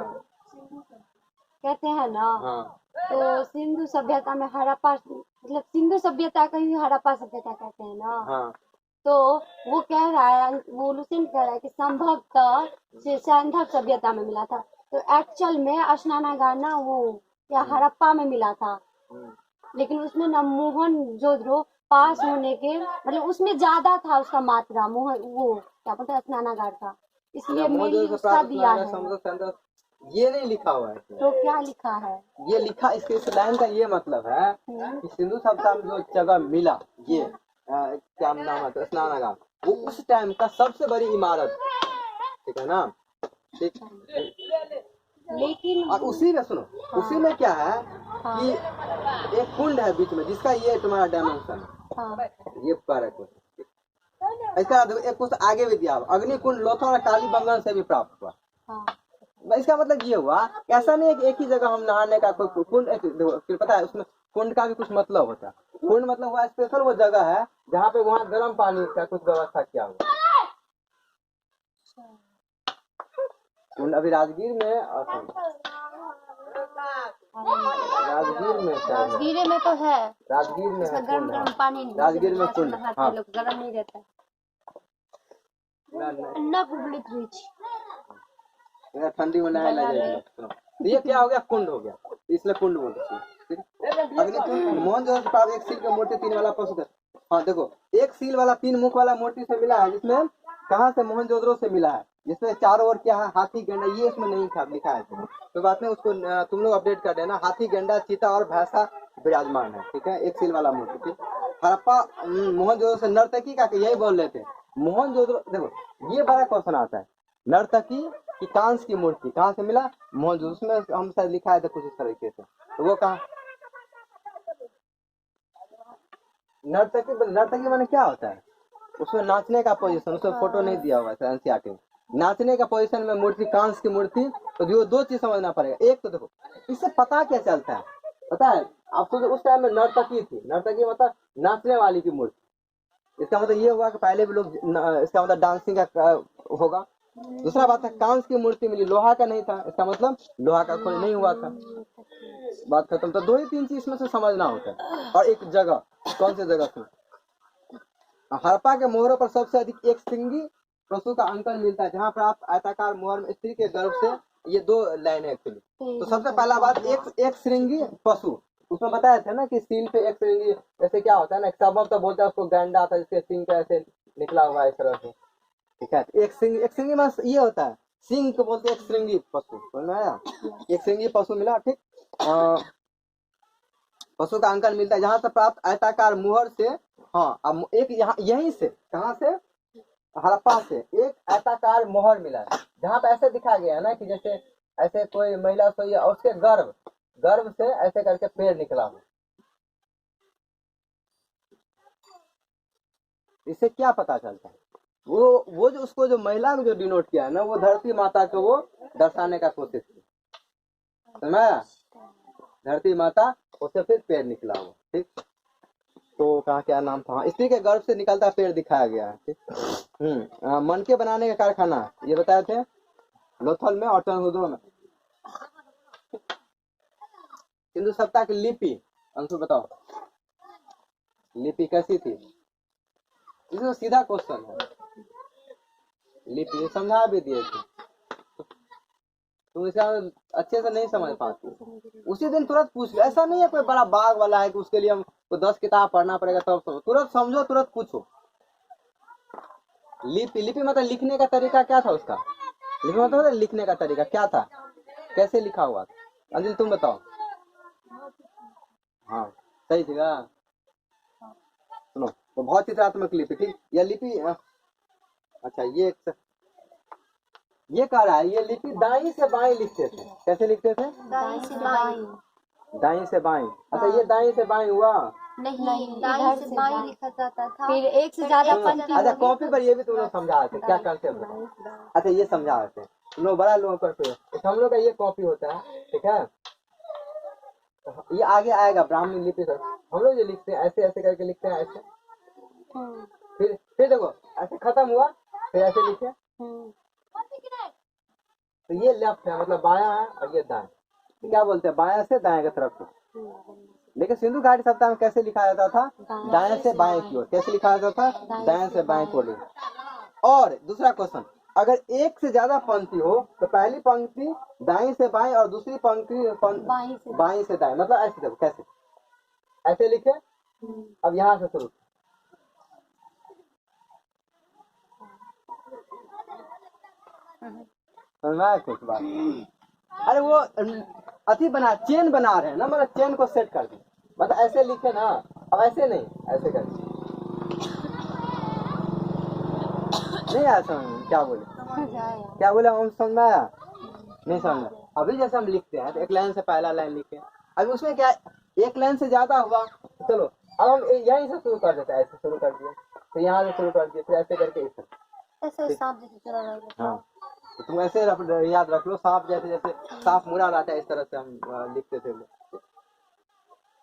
कहते हैं ना, हाँ तो सिंधु सभ्यता में हड़प्पा, मतलब सिंधु सभ्यता का ही हड़प्पा सभ्यता कहते हैं ना। हाँ तो वो कह रहा है, वो लुसेंट कह रहा है कि संभवतः सिंधु सभ्यता में मिला था। तो एक्चुअल में स्नानागार ना वो या हड़प्पा में मिला था, लेकिन उसमें ना मोहनजोदड़ो पास होने के मतलब उसमें ज्यादा था उसका मात्रा, मोहन वो क्या बोलते हैं स्नानागार का, इसलिए मेरी उसका दिया है। ये नहीं लिखा हुआ है इसमें। तो क्या लिखा है? ये लिखा इसके इस लाइन का ये मतलब है कि सिंधु सभ्यता में जो जगह मिला ये क्या नाम है स्नानागार, वो उस टाइम का सबसे बड़ी इमारत, ठीक है ना। ठीक, लेकिन और उसी में सुनो, उसी में क्या है कि एक कुंड है बीच में जिसका ये तुम्हारा डायमेंशन है, ये कारक है। इसका एक कुछ आगे भी दिया, अग्निकुंड लोथल और कालीबंगन से भी प्राप्त हुआ। इसका मतलब ये हुआ, ऐसा नहीं है कि एक ही जगह हम नहाने का कोई कुंड, फिर पता है उसमें कुंड का भी कुछ मतलब होता है। कुंड मतलब हुआ स्पेशल वो जगह है जहाँ पे वहाँ गर्म पानी का कुछ व्यवस्था किया हुआ। कुंड अभी राजगीर में, राजगीर में तो है, राजगीर में है गर्म गर्म पानी, राजगीर में कुंड, हाँ लोग गर्म नहीं रहता है। ठंडी में नहाने लगे। तो ये क्या हो गया, कुंड हो गया, इसलिए कुंड बोलते हैं। अग्निकुंड मोहनजोदड़ो के पास एक सील का मूर्ति 3 वाला पशु था। हाँ देखो, एक सील वाला 3 मुख वाला मूर्ति से मिला है, जिसमें कहाँ से, मोहनजोदड़ो से मिला है, जिसमें चारों ओर क्या है, हाथी गंडा, ये इसमें नहीं था लिखा है। तो बात में उसको तुम लोग अपडेट कर देना, हाथी गंडा चीता और भैंसा विराजमान है, ठीक है, एक सील वाला मूर्ति। ठीक, हड़प्पा मोहनजोदड़ो से नर्तकी का यही बोल रहे थे। मोहनजोदड़ो देखो ये बड़ा क्वेश्चन आता है, नर्तकी की कांस की मूर्ति कहाँ से मिला, मोहनजोदड़ो, उसमें हम शायद लिखा है था कुछ इस तरीके से, तो वो कहाँ, नर्तकी माने क्या होता है, उसमें नाचने का पोजीशन, उसमें फोटो नहीं दिया हुआ है एनसीईआरटी में, नाचने का पोजीशन में मूर्ति, कांस की मूर्ति। तो जो 2 चीज समझना पड़ेगा, एक तो देखो इससे पता क्या चलता है, पता है आपको, तो उस टाइम में नर्तकी थी, नर्तकी मतलब नाचने वाली की मूर्ति, इसका मतलब ये हुआ कि पहले भी लोग इसका मतलब डांसिंग का होगा। दूसरा बात है कांस की मूर्ति मिली, लोहा का नहीं था, इसका मतलब लोहा का खोज नहीं हुआ था, बात खत्म। तो 2 ही 3 चीज में से समझना होता है। और एक जगह, कौन सी जगह थी, हड़प्पा के मोहरों पर सबसे अधिक एक श्रृंगी पशु का अंकन मिलता है, जहाँ पर आप आयताकार मोहर में स्त्री के गर्भ से, ये 2 लाइन है एक्चुअली। तो सबसे पहला बात, एक श्रृंगी पशु, उसमें बताया था ना कि सील पे एक श्रृंगी, जैसे क्या होता है ना, सबब तो बोलता है उसको गैंडा था, जिसके सिंह का ऐसे निकला हुआ है इस तरह से, ठीक है। एक श्रृंगी में ये होता है, सिंह को बोलते हैं एक श्रृंगी पशु, समझ में आया, एक श्रृंगी पशु मिला। ठीक, पशु का अंकन मिलता है जहाँ से प्राप्त आयताकार मुहर से, हाँ अब एक यहाँ यहीं से, कहाँ से, हड़प्पा से एक आयताकार मोहर मिला है, जहाँ पे ऐसे दिखा गया है ना कि जैसे ऐसे कोई महिला सोई है और उसके गर्भ से ऐसे करके पेड़ निकला हो। इससे क्या पता चलता है, वो जो उसको जो महिला को जो डिनोट किया है ना, वो धरती माता को वो दर्शाने का कोशिश की, समझ, धरती माता, उससे फिर पेड़ निकला हुआ। ठीक, तो कहा क्या नाम था, स्त्री के गर्भ से निकलता पेड़ दिखाया गया है। ठीक, मनके बनाने का कारखाना ये बताए थे लोथल में और टंगुदरो में। सिंधु सभ्यता की लिपि, अंशु बताओ, लिपि कैसी थी, इसमें सीधा क्वेश्चन है, लिपि समझा भी दिए थे, तुम इसका अच्छे से नहीं समझ पाती, उसी दिन तुरंत पूछ लो, ऐसा नहीं है कोई बड़ा बाग वाला है कि उसके लिए हमको 10 किताब पढ़ना पड़ेगा तब समझो, तुरंत समझो, तुरंत पूछो। लिपि मतलब लिखने का तरीका क्या था उसका, लिपि मतलब लिखने का तरीका क्या था, कैसे लिखा हुआ था, अंजलि तुम बताओ। हाँ सही थी ना, सुनो, तो बहुत चित्रात्मक लिपि। ठीक, यह लिपि, अच्छा ये कह रहा है, ये लिपि दाई से बाई लिखते थे, कैसे लिखते थे, दाई से बाई, दाई से बाई। अच्छा ये दाई से बाई हुआ नहीं, दाई से बाई लिखा जाता था, फिर एक से ज्यादा पंक्ति। अच्छा कॉपी पर ये भी तुम लोग समझा रहे थे, क्या करते हैं, अच्छा ये समझा रहे थे तुम लोग, बड़ा लोगों पर हम लोग का ये कॉपी होता है, ठीक है, ये आगे आएगा ब्राह्मणी लिपि से, हम लोग जो लिखते हैं ऐसे ऐसे करके लिखते हैं ऐसे, फिर देखो ऐसे खत्म हुआ, फिर ऐसे लिखे, तो ये लेफ्ट है मतलब बाया है और ये दाएं, ठीक क्या बोलते हैं, बाएं से दाएं की तरफ को। लेकिन सिंधु घाटी सप्ताह में कैसे लिखा जाता था, दाएं से बाएं की ओर। कैसे लिखा जाता था, दाएं से बाएं की ओर। और दूसरा क्वेश्चन, अगर एक से ज्यादा पंक्ति हो तो पहली पंक्ति दाएं से बाएं और दूसरी पंक्ति बाएं से दाएं, मतलब ऐसे देखो, कैसे ऐसे लिखे। अब यहाँ से शुरू, समझ में आया कुछ बात? अरे वो अति बना, चेन बना रहे हैं ना, मतलब चेन को सेट कर दे, मतलब ऐसे लिखे ना। अब ऐसे नहीं, ऐसे कर नहीं आया समझ में, क्या बोले क्या बोले, हम समझ में आया नहीं समझ में? अभी जैसे हम लिखते हैं तो एक लाइन से पहला लाइन लिखे, अभी उसमें क्या एक लाइन से ज्यादा हुआ, चलो अब हम यहीं से शुरू कर देते हैं। ऐसे शुरू कर दिए, तो यहाँ से शुरू कर दिए, फिर ऐसे करके ऐसे सांप जैसे चला रहा है। हाँ, तो तुम ऐसे याद रख लो, सांप जैसे, जैसे सांप मुड़ा रहता है, इस तरह से हम लिखते थे।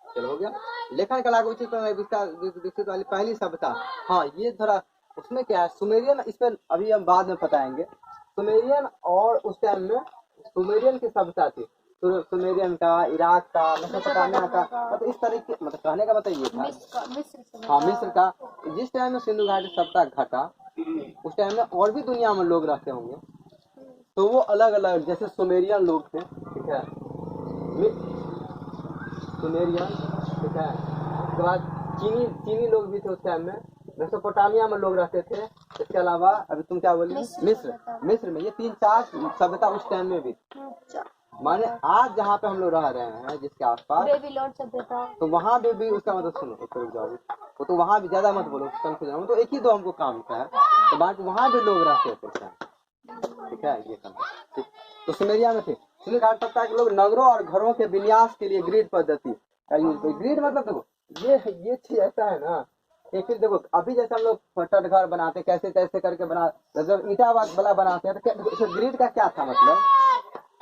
चलो हो गया। लेखन कला को उचित विकसित वाली पहली सभ्यता। हाँ, ये थोड़ा उसमें क्या है, सुमेरियन, इस पर अभी हम बाद में बताएंगे। सुमेरियन और उस टाइम में सुमेरियन की सभ्यता थी, सुमेरियन का, इराक का, मेसोपोटामिया का, मतलब इस तरीके, मतलब कहने का मतलब ये था। हाँ, मिस्र का। जिस टाइम में सिंधु घाटी सभ्यता घटा, उस टाइम में और भी दुनिया में लोग रहते होंगे, तो वो अलग अलग, जैसे सुमेरियन लोग थे, ठीक है, सुमेरियन, ठीक है। उसके बाद चीनी लोग भी थे उस टाइम में, मेसोपोटामिया में लोग रहते थे। इसके अलावा अभी तुम क्या बोली, मिस्र में, ये 3-4 सभ्यता उस टाइम में भी। माने आज जहाँ पे हम लोग रह रहे हैं, जिसके आसपास, तो वहाँ भी उसका मतलब सुनो, वो तो वहाँ भी ज्यादा मत बोलो, तो एक ही दो हमको काम का है, तो बाकी वहाँ भी लोग रहते थे, ठीक है। ये काम तो सुमेरिया में थे। सिंधु घाटी सभ्यता के लोग नगरों और घरों के विन्यास के लिए ग्रिड पद्धति का यूज। ग्रिड मतलब देखो, ये चीज ऐसा है ना, एक फिर देखो, अभी जैसे हम लोग फटट घर बनाते, कैसे तैसे करके बना, जब ईटा वाला बनाते हैं, तो ग्रिड का क्या था मतलब,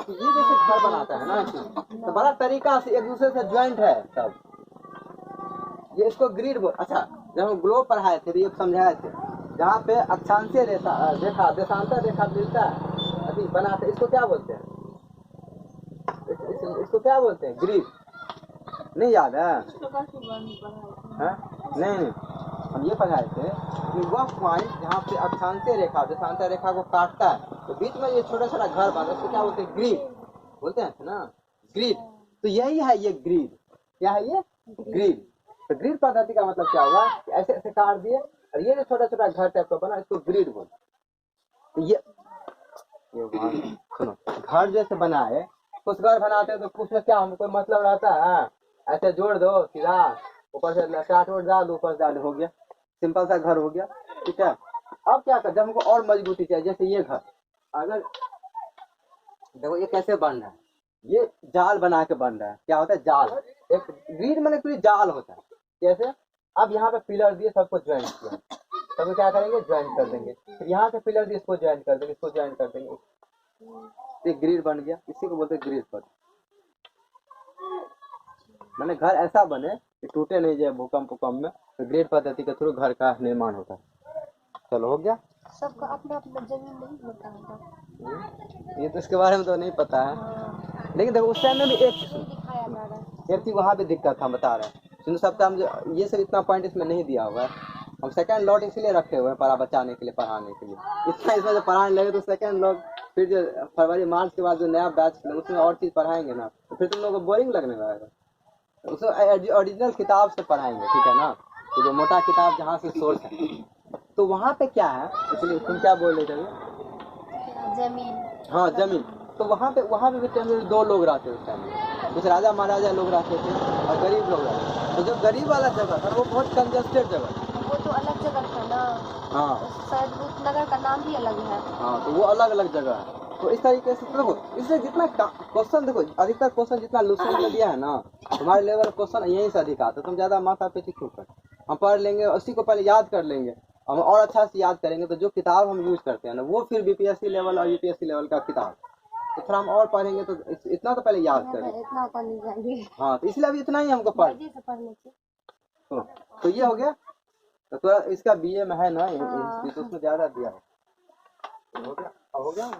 ये जैसे घर बनाता है ना, तो बड़ा तरीका से एक दूसरे से ज्वाइंट है सब, ये इसको ग्रिड बोल। अच्छा, जब हम ग्लोब पढ़ाए थे तो ये समझाए थे, जहाँ पे अक्षांशीय रेखा देशांतर रेखा मिलता है, अभी बनाते, इसको क्या बोलते हैं, इसको क्या बोलते हैं, ग्रिड। नहीं याद है? नहीं, हम ये पढ़ाए थे कि वह पॉइंट जहाँ पे अक्षांशीय रेखा देशांतर रेखा को काटता है, तो बीच में ये छोटा छोटा घर बना, इसको क्या बोलते हैं, ग्रिड बोलते हैं ना, ग्रिड। तो यही है ये ग्रिड। क्या है ये, ग्रिड। तो ग्रिड पद्धति का मतलब क्या हुआ, ऐसे ऐसे काट दिए, और ये जो छोटा छोटा घर टाइप का बना, इसको ग्रिड बोलते। तो ये सुनो, घर जैसे बनाए, कुछ घर बनाते हैं तो कुछ में क्या हमको मतलब रहता है, ऐसे जोड़ दो सीधा, ऊपर से काट वोट डाल दो, ऊपर से डाल, हो गया, सिंपल सा घर हो गया, ठीक है। अब क्या कर, जब हमको और मजबूती चाहिए, जैसे ये घर, अगर देखो ये कैसे बन रहा है, ये जाल बना के बन रहा है, क्या होता है, जाल। एक ग्रिड में पूरी जाल होता है, कैसे, अब यहाँ पे पिलर दिए, सबको ज्वाइन किया, तब क्या करेंगे, ज्वाइन कर देंगे, फिर यहाँ से पिलर दिए, इसको ज्वाइन कर देंगे, इसको ज्वाइन कर देंगे, तो ग्रिड बन गया। इसी को बोलते हैं ग्रिड पर। मैंने घर ऐसा बने कि टूटे नहीं जाए भूकंप में, तो ग्रिड पद्धति के थ्रू घर का निर्माण होता है। चलो हो गया। सबका अपना अपना जमीन नहीं होता है, ये तो इसके बारे में तो नहीं पता है, लेकिन देखो उस टाइम में भी एक चीज वहाँ भी दिक्कत हम बता रहे हैं। सिंधु सप्ताह में ये सब इतना पॉइंट इसमें नहीं दिया हुआ है, हम सेकंड लॉट इसलिए रखे हुए हैं, पढ़ा बचाने के लिए, पढ़ाने के लिए। इतना इसमें जो पढ़ाने लगे तो सेकंड लॉट, फिर जो फरवरी मार्च के बाद जो नया बैच उसमें और चीज पढ़ाएंगे ना, तो फिर तुम लोगों को बोरिंग लगने लगेगा। उसमें ओरिजिनल किताब से पढ़ाएंगे, ठीक है ना, तो जो मोटा किताब जहाँ से सोर्स है, तो वहाँ पे क्या है, इसलिए तुम क्या बोल रहे थे, जमीन। हाँ जमीन। तो वहाँ पे टाइम में 2 लोग रहते उस टाइम में, कुछ राजा महाराजा लोग रहते थे और गरीब लोग रहते थे। तो जो गरीब वाला जगह था वो बहुत कंजस्टेड जगह, वो तो अलग जगह था ना। हाँ, शायद रूपनगर का नाम भी अलग है। हाँ, तो वो अलग अलग जगह है। तो इस तरीके से देखो, इससे जितना क्वेश्चन, देखो अधिकतर क्वेश्चन जितना लूसेंट में दिया है ना, तुम्हारे लेवल क्वेश्चन यहीं से अधिक आता है। तुम ज्यादा माथा पे क्यों कर, हम पढ़ लेंगे, उसी को पहले याद कर लेंगे, हम और अच्छा से याद करेंगे। तो जो किताब हम यूज करते हैं ना, वो फिर बीपीएससी लेवल और यूपीएससी लेवल का किताब, तो थोड़ा हम और पढ़ेंगे, तो इतना तो पहले याद करेंगे। इतना तो नहीं जाएंगे। हाँ, तो इसलिए अभी इतना ही हमको पढ़ने तो ये हो गया। तो थोड़ा इसका बीए में है ना, तो उसमें ज्यादा दिया हो गया।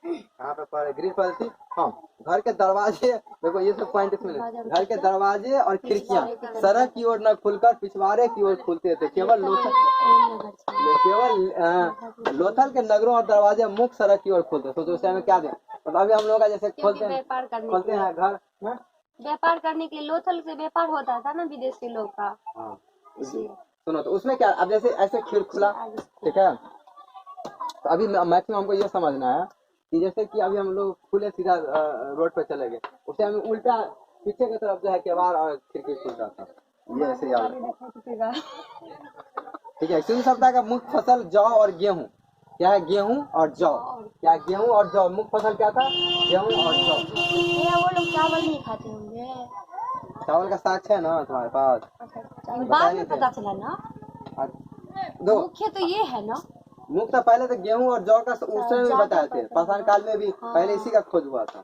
कहाँ पे पढ़े ग्रिल पॉलिसी। हाँ, घर के दरवाजे, देखो ये सब पॉइंट इसमें, घर के दरवाजे और खिड़कियाँ सड़क की ओर न खुलकर पिछवाड़े की ओर खुलते थे। केवल लोथल के नगरों और दरवाजे मुख्य सड़क की ओर खुलते। तो उस टाइम में क्या दें, तो अभी हम लोग का जैसे खोलते हैं घर में, व्यापार करने के लिए लोथल से व्यापार होता था ना विदेश के लोग का। हाँ सुनो, तो उसमें क्या, अब जैसे ऐसे खिड़ खुला, ठीक है। तो अभी मैक्सिमम हमको ये समझना है कि जैसे कि अभी हम लोग खुले सीधा रोड पे चले गए, उसे हमें उल्टा पीछे की तरफ जो है केवाड़ और खिड़की खुल जाता है। ये ऐसे याद, ठीक है। सिंध सभ्यता का मुख्य फसल जौ और गेहूँ। क्या है, गेहूँ और जौ। क्या गेहूँ और जौ, मुख्य फसल क्या था, गेहूँ और जौ। वो लोग चावल नहीं खाते होंगे। चावल का साग है ना तुम्हारे पास, बाद में पता चला ना। मुख्य तो ये है ना, मुख्य तो पहले तो गेहूं और जौ का उसमें भी बताए थे, पाषाण काल में भी पहले इसी का खोज हुआ था।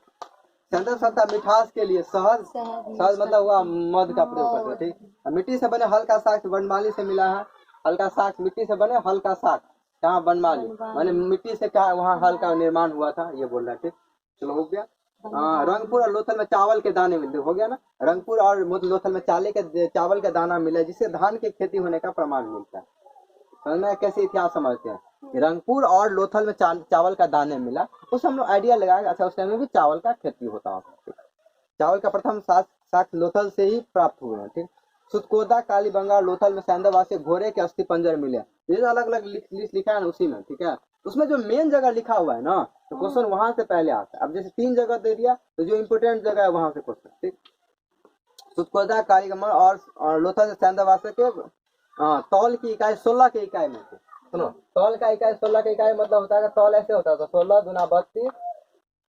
सिंध सभ्यता मिठास के लिए शहद मतलब हुआ मध का प्रयोग करते थे। ठीक, मिट्टी से बने हल्का साग वनमाली से मिला है। हल्का साग, मिट्टी से बने हल्का साग, कहाँ वनमाली, माने मिट्टी से क्या वहाँ हल का निर्माण हुआ था, ये बोल रहे थे। चलो हो गया। रंगपुर और लोथल में चावल के दाने मिलते, हो गया ना। रंगपुर और लोथल में चावल के दाना मिला, जिससे धान की खेती होने का प्रमाण मिलता है। समझ में कैसे इतिहास समझते हैं। रंगपुर और लोथल में चावल का दाने मिला, उस हम लोग आइडिया लगाएंगे। अच्छा, उस टाइम में भी चावल का खेती होता है। चावल का प्रथम साक्ष्य लोथल से ही प्राप्त हुए हैं। ठीक, सुतकोदा, कालीबंगा, लोथल में सैंदाबाद घोड़े के अस्थि पंजर मिले। ये अलग अलग लिस्ट लिखा है ना उसी में, ठीक है। उसमें जो मेन जगह लिखा हुआ है ना, तो क्वेश्चन वहां से पहले आता है। अब जैसे 3 जगह दे दिया, तो जो इम्पोर्टेंट जगह है वहां से क्वेश्चन। ठीक, सुतकोदा, कालीबंगा और लोथल से सैंदाबाद के तौल की इकाई 16 के इकाई में थे। सुनो, तौल का इकाई 16 के इकाई मतलब होता है, तौल ऐसे होता था 16 दूना 32,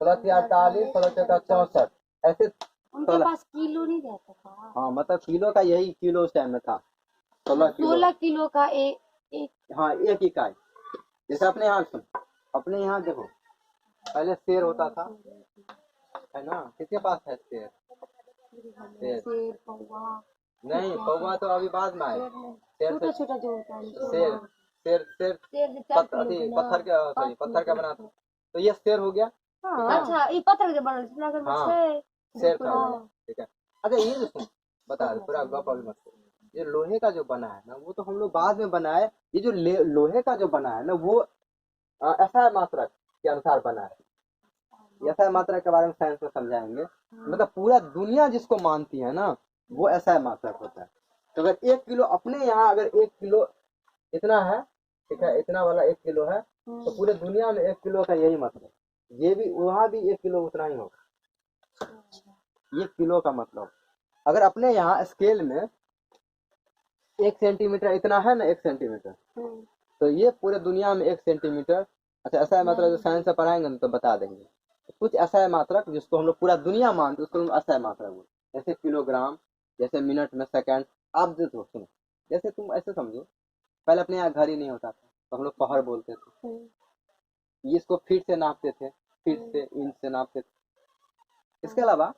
16 48, 16 चौका 64, ऐसे। उनके पास किलो नहीं रहता था। हाँ, मतलब किलो का यही किलो उस टाइम में था, 16 किलो का एक हाँ, एक इकाई। जैसे अपने यहाँ सुन, अपने यहाँ देखो पहले शेर होता था, है ना। किसके पास है शेर? नहीं, कौवा तो अभी बाद में आए। छोटा छोटा जो होता है शेर, शेर शेर पत्थर का बना था, तो ये शेर हो गया। अच्छा, ये पत्थर के बना, शेर था, ठीक है। अच्छा, ये जो सुन बता पूरा गप अभी मत, ये लोहे का जो बना है ना, वो तो हम लोग बाद में बनाए। ये जो लोहे का जो बना है ना, वो ऐसा मात्रक के अनुसार बना है। ऐसा मात्रक के बारे में साइंस में समझाएंगे। मतलब पूरा दुनिया जिसको मानती है ना, वो ऐसा मात्रक होता है। तो अगर 1 किलो अपने यहाँ, अगर 1 किलो इतना है, ठीक है, इतना वाला 1 किलो है, तो पूरे दुनिया में 1 किलो का यही मतलब, ये भी वहाँ भी 1 किलो उतना ही होगा। 1 किलो का मतलब अगर अपने यहाँ स्केल में 1 सेंटीमीटर इतना है ना, 1 सेंटीमीटर, तो ये पूरे दुनिया में 1 सेंटीमीटर। अच्छा, ऐसा है मात्रक जो साइंस से पढ़ाएंगे तो बता देंगे। कुछ ऐसा है मात्रक जिसको हम लोग पूरा दुनिया मानते, उसको हम ऐसा है मात्रक बोलते, जैसे किलोग्राम, जैसे मिनट में सेकंड। आप जो सुनो, जैसे तुम ऐसे समझो, पहले अपने यहाँ घर ही नहीं होता था, तो हम लोग पहर बोलते थे। इसको फीट से नापते थे, फीट से, इंच से नापते थे। इसके अलावा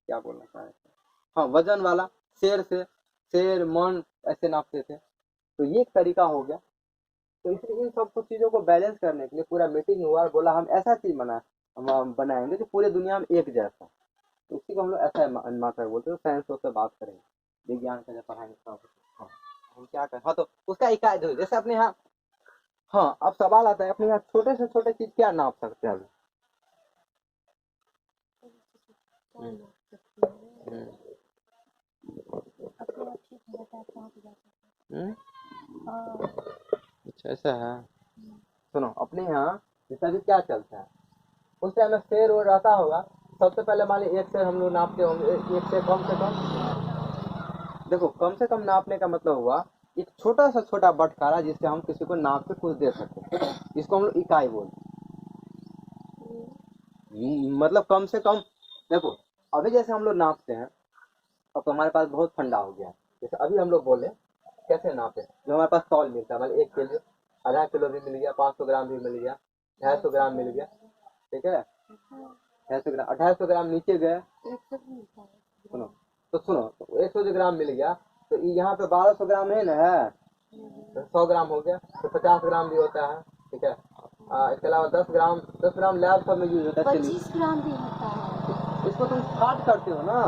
क्या बोलना चाह रहे थे, हाँ, वजन वाला शेर से, शेर मन ऐसे नापते थे। तो ये एक तरीका हो गया। तो इसलिए इन सब कुछ चीजों को बैलेंस करने के लिए पूरा मीटिंग हुआ और बोला हम ऐसा चीज हम बनाएंगे जो पूरे दुनिया में एक जैसा। तो उसी को हम लोग ऐसा मात्रा बोलते हैं। साइंस से बात करेंगे, विज्ञान का जब पढ़ाएंगे तब हम क्या करें। हाँ, तो उसका इकाई जैसे अपने यहाँ, हाँ, अब सवाल आता है अपने यहाँ छोटे से छोटे चीज क्या नाप सकते हैं अभी? अच्छा, ऐसा है। सुनो, अपने यहाँ जैसे अभी क्या चलता है, उस टाइम में शेर और रहता होगा। सबसे पहले मान ली 1 शेर हम लोग नापते होंगे, 1 से कम से कम। देखो, कम से कम नापने का मतलब हुआ एक छोटा सा छोटा बटखारा जिससे हम किसी को नाप के कुछ दे सकते हैं, इसको हम लोग इकाई बोलते हैं। मतलब कम से कम, देखो अभी जैसे हम लोग नापते हैं, अब तो हमारे पास बहुत ठंडा हो गया है। जैसे अभी हम लोग बोले कैसे नापे, जो हमारे पास तौल मिलता है, मतलब 1 किलो, आधा किलो भी मिल गया, 500 ग्राम भी मिल गया, 250 ग्राम मिल गया, ठीक है। 250 ग्राम, 250 ग्राम नीचे गए, सुनो तो सुनो, 100 ग्राम मिल गया, तो यहाँ पे 1200 ग्राम है ना, है तो 100 ग्राम हो गया, तो 50 ग्राम भी होता है, ठीक है। इसके अलावा 10 ग्राम लैब सब में यूज होता है। 25 ग्राम भी होता है। इसको तुम फाट करते हो ना,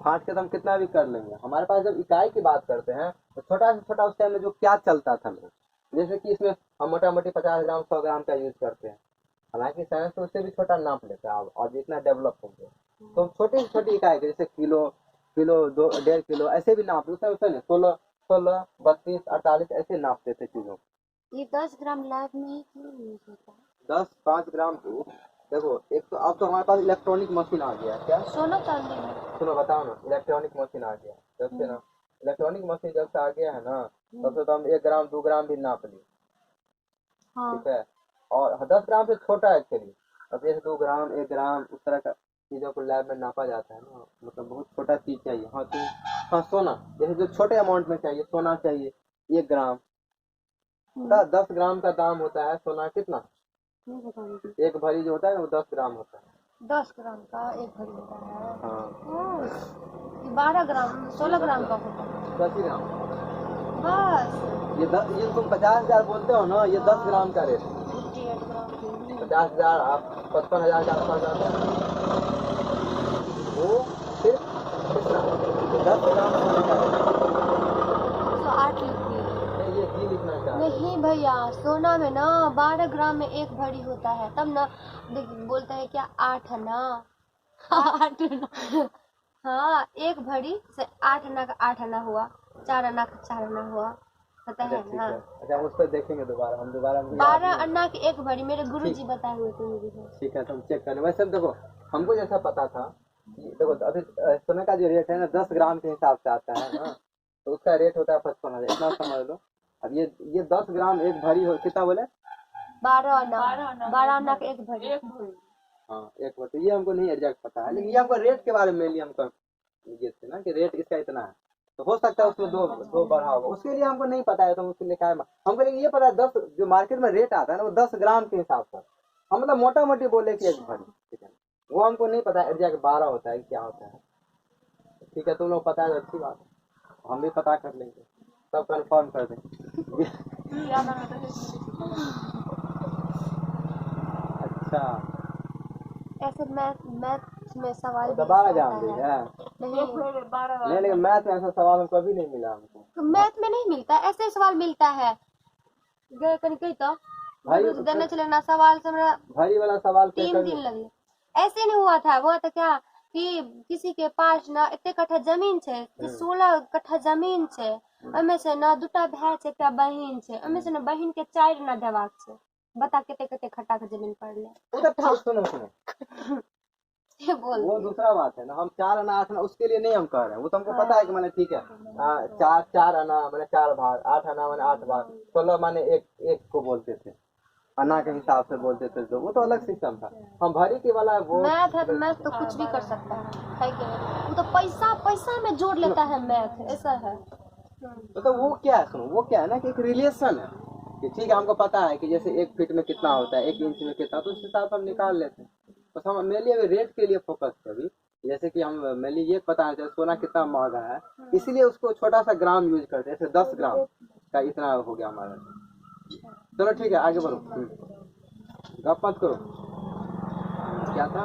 फाट के तो हम कितना भी कर लेंगे। हमारे पास जब इकाई की बात करते हैं तो छोटा से छोटा उस टाइम में जो क्या चलता था लोग, जैसे कि इसमें हम मोटा मोटी 50 ग्राम 100 ग्राम का यूज करते हैं। हालांकि साइंस तो उससे भी छोटा नाप लेता है और जितना डेवलप हो गया तो छोटी से छोटी इकाई जैसे किलो, 1.5 किलो ऐसे भी नाप उसे 16, 32, 48 ऐसे नापते थे चीजों। ये 10 ग्राम लैब में ही क्यों यूज होता है? 5 ग्राम तो देखो, एक तो अब तो हमारे पास इलेक्ट्रॉनिक मशीन आ गया है। क्या सोना चांदी में? सुनो बताओ ना, इलेक्ट्रॉनिक मशीन आ गया जब से ना, इलेक्ट्रॉनिक मशीन जब से आ गया है ना, तब से तो हम 1 ग्राम 2 ग्राम भी नाप लिए। हाँ। ठीक है, और 10 ग्राम से छोटा है एक्चुअली। अब जैसे 2 ग्राम 1 ग्राम उस तरह का चीजों को लैब में नापा जाता है ना, मतलब बहुत छोटा चीज चाहिए। हाँ तुम, हाँ सोना जैसे जो छोटे अमाउंट में चाहिए, सोना चाहिए 1 ग्राम, 10 ग्राम का दाम होता है सोना कितना, नहीं बताऊंगी। 1 भरी जो होता है ना वो 10 ग्राम होता है। 10 ग्राम का 1 भरी होता है। हाँ, ये 12 ग्राम 16 ग्राम का होता है 10 ही ग्राम। बस। ये तुम 50,000 बोलते हो ना, ये 10 ग्राम का रेट। 58 ग्राम की। 50,000 आप 55,000 का आसपास जाते हैं, वो सिर्फ कितना 10 ग्राम सोने का रेट। 108 लिखिए। ये जी लिखना चाहते हैं। नहीं भैया, सोना में ना 12 ग्राम में 1 भरी होता है, तब ना बोलते हैं क्या 8 आना। 8 आना। हाँ, 1 भरी से 8 आना का 8 आना हुआ, 4 आना का 4 आना हुआ, पता है ठीक ना। है, अच्छा हम उस पर देखेंगे दोबारा, हम दोबारा 12 आना की 1 भरी मेरे गुरुजी बताए हुए थे मुझे। ठीक है, तुम चेक करें। वैसे देखो, हमको जैसा पता था, देखो अभी सोने का जो रेट है ना 10 ग्राम के हिसाब से आता है ना, तो उसका रेट होता है 55,000, इतना समझ लो। अब ये 10 ग्राम 1 भरी हो, कितना बोले, 12 आना का 1 भरी। हाँ 1 भरी। तो ये हमको नहीं एग्जैक्ट पता है, लेकिन ये हमको रेट के बारे में मेनली हमको ये थे ना कि रेट इसका इतना है, तो हो सकता है उसमें दो बढ़ा होगा, उसके लिए हमको नहीं पता है। तो उसके लिए क्या है, हमको लेकिन ये पता है 10 जो मार्केट में रेट आता है ना वो 10 ग्राम के हिसाब से, हम मतलब मोटा मोटी बोले कि 1 भरी, ठीक है, वो हमको नहीं पता एग्जैक्ट 12 होता है क्या होता है। ठीक है, तुम लोग पता है तो अच्छी बात है, हम भी पता कर लेंगे, सब कंफर्म कर देंगे। अच्छा, ऐसे मैथ में सवाल भी दोबारा ऐसा जान आता देंगे। है। नहीं, लेकिन मैथ में ऐसा सवाल हमको कभी नहीं मिला हमको। तो मैथ में नहीं मिलता, ऐसे ही सवाल मिलता है। गए कहीं तो भाई देने चले ना सवाल से मेरा भारी वाला सवाल 3 दिन लगे। ऐसे नहीं हुआ था, वो तो क्या कि किसी के पास ना इतने कट्ठा जमीन छे, 16 कट्ठा जमीन छे, ओमे से ना 2टा भाई छे, एकटा बहिन छे, ओमे से ना बहिन के 4 ना देवाक छे। बता केते केते खट्टा के जमीन पड़ ले। वो तो सुनो ये बोल वो दूसरा बात है ना, हम 4 आना 8 आना उसके लिए नहीं हम कह रहे हैं, वो तो हमको पता है कि मैंने ठीक है, 4 आना मैंने 4 भाग, 8 आना मैंने 8 भाग, 16 माने एक को बोलते थे, अन्ना के हिसाब से बोलते थे, तो वो तो अलग सिस्टम था। हम भरी के वाला वो मैथ है, मैथ तो कुछ भी कर सकता है कि वो तो पैसा में जोड़ लेता है मैथ, ऐसा है। तो वो क्या है, सुनो वो क्या है ना कि एक रिलेशन है कि ठीक है हमको पता है कि जैसे 1 फीट में कितना होता है, 1 इंच में कितना, तो उस हिसाब से हम निकाल लेते हैं। बस हम मेनली अभी रेट के लिए फोकस है अभी, जैसे कि हम मेनली ये पता है सोना कितना महंगा है, इसीलिए उसको छोटा सा ग्राम यूज करते हैं, जैसे 10 ग्राम का इतना हो गया हमारा। चलो ठीक है, आगे बढ़ो, गप मत करो। क्या था,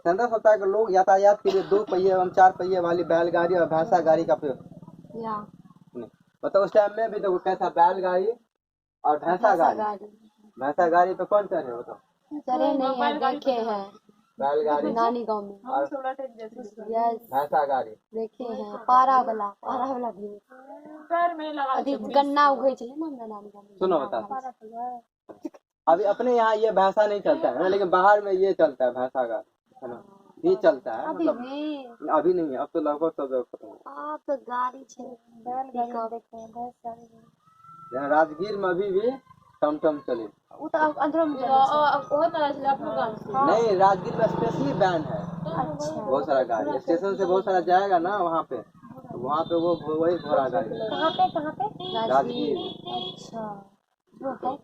सेंसस होता है कि लोग यातायात के लिए 2 पहिए एवं 4 पहिए वाली बैलगाड़ी और भैंसा गाड़ी का प्रयोग, मतलब उस टाइम में भी तो कैसा बैलगाड़ी और भैंसा गाड़ी पे कौन चढ़े बताओ, चले नहीं है, देखे हैं बैलगाड़ी नानी गांव में, और यस भैंसा गाड़ी देखे हैं। पारा वाला भी अभी गन्ना उगे चले ना हमरा नानी गांव में। सुनो बता, अभी अपने यहाँ ये भैंसा नहीं चलता है, लेकिन बाहर में ये चलता है भैंसा गाड़ी, है ना, ये चलता है। अभी मतलब भी अभी नहीं है, अब तो लगभग सब जगह खत्म हो आप तो गाड़ी छे गया। राजगीर में अभी भी टमटम चले, वो तो अंदर में चले। नहीं राजगीर में स्पेशली बैन है, अच्छा बहुत सारा गाड़ी स्टेशन से बहुत सारा जाएगा ना वहाँ पे, तो वहाँ पे वो वही घोड़ा गाड़ी कहाँ पे राजगीर। अच्छा वो है कहाँ?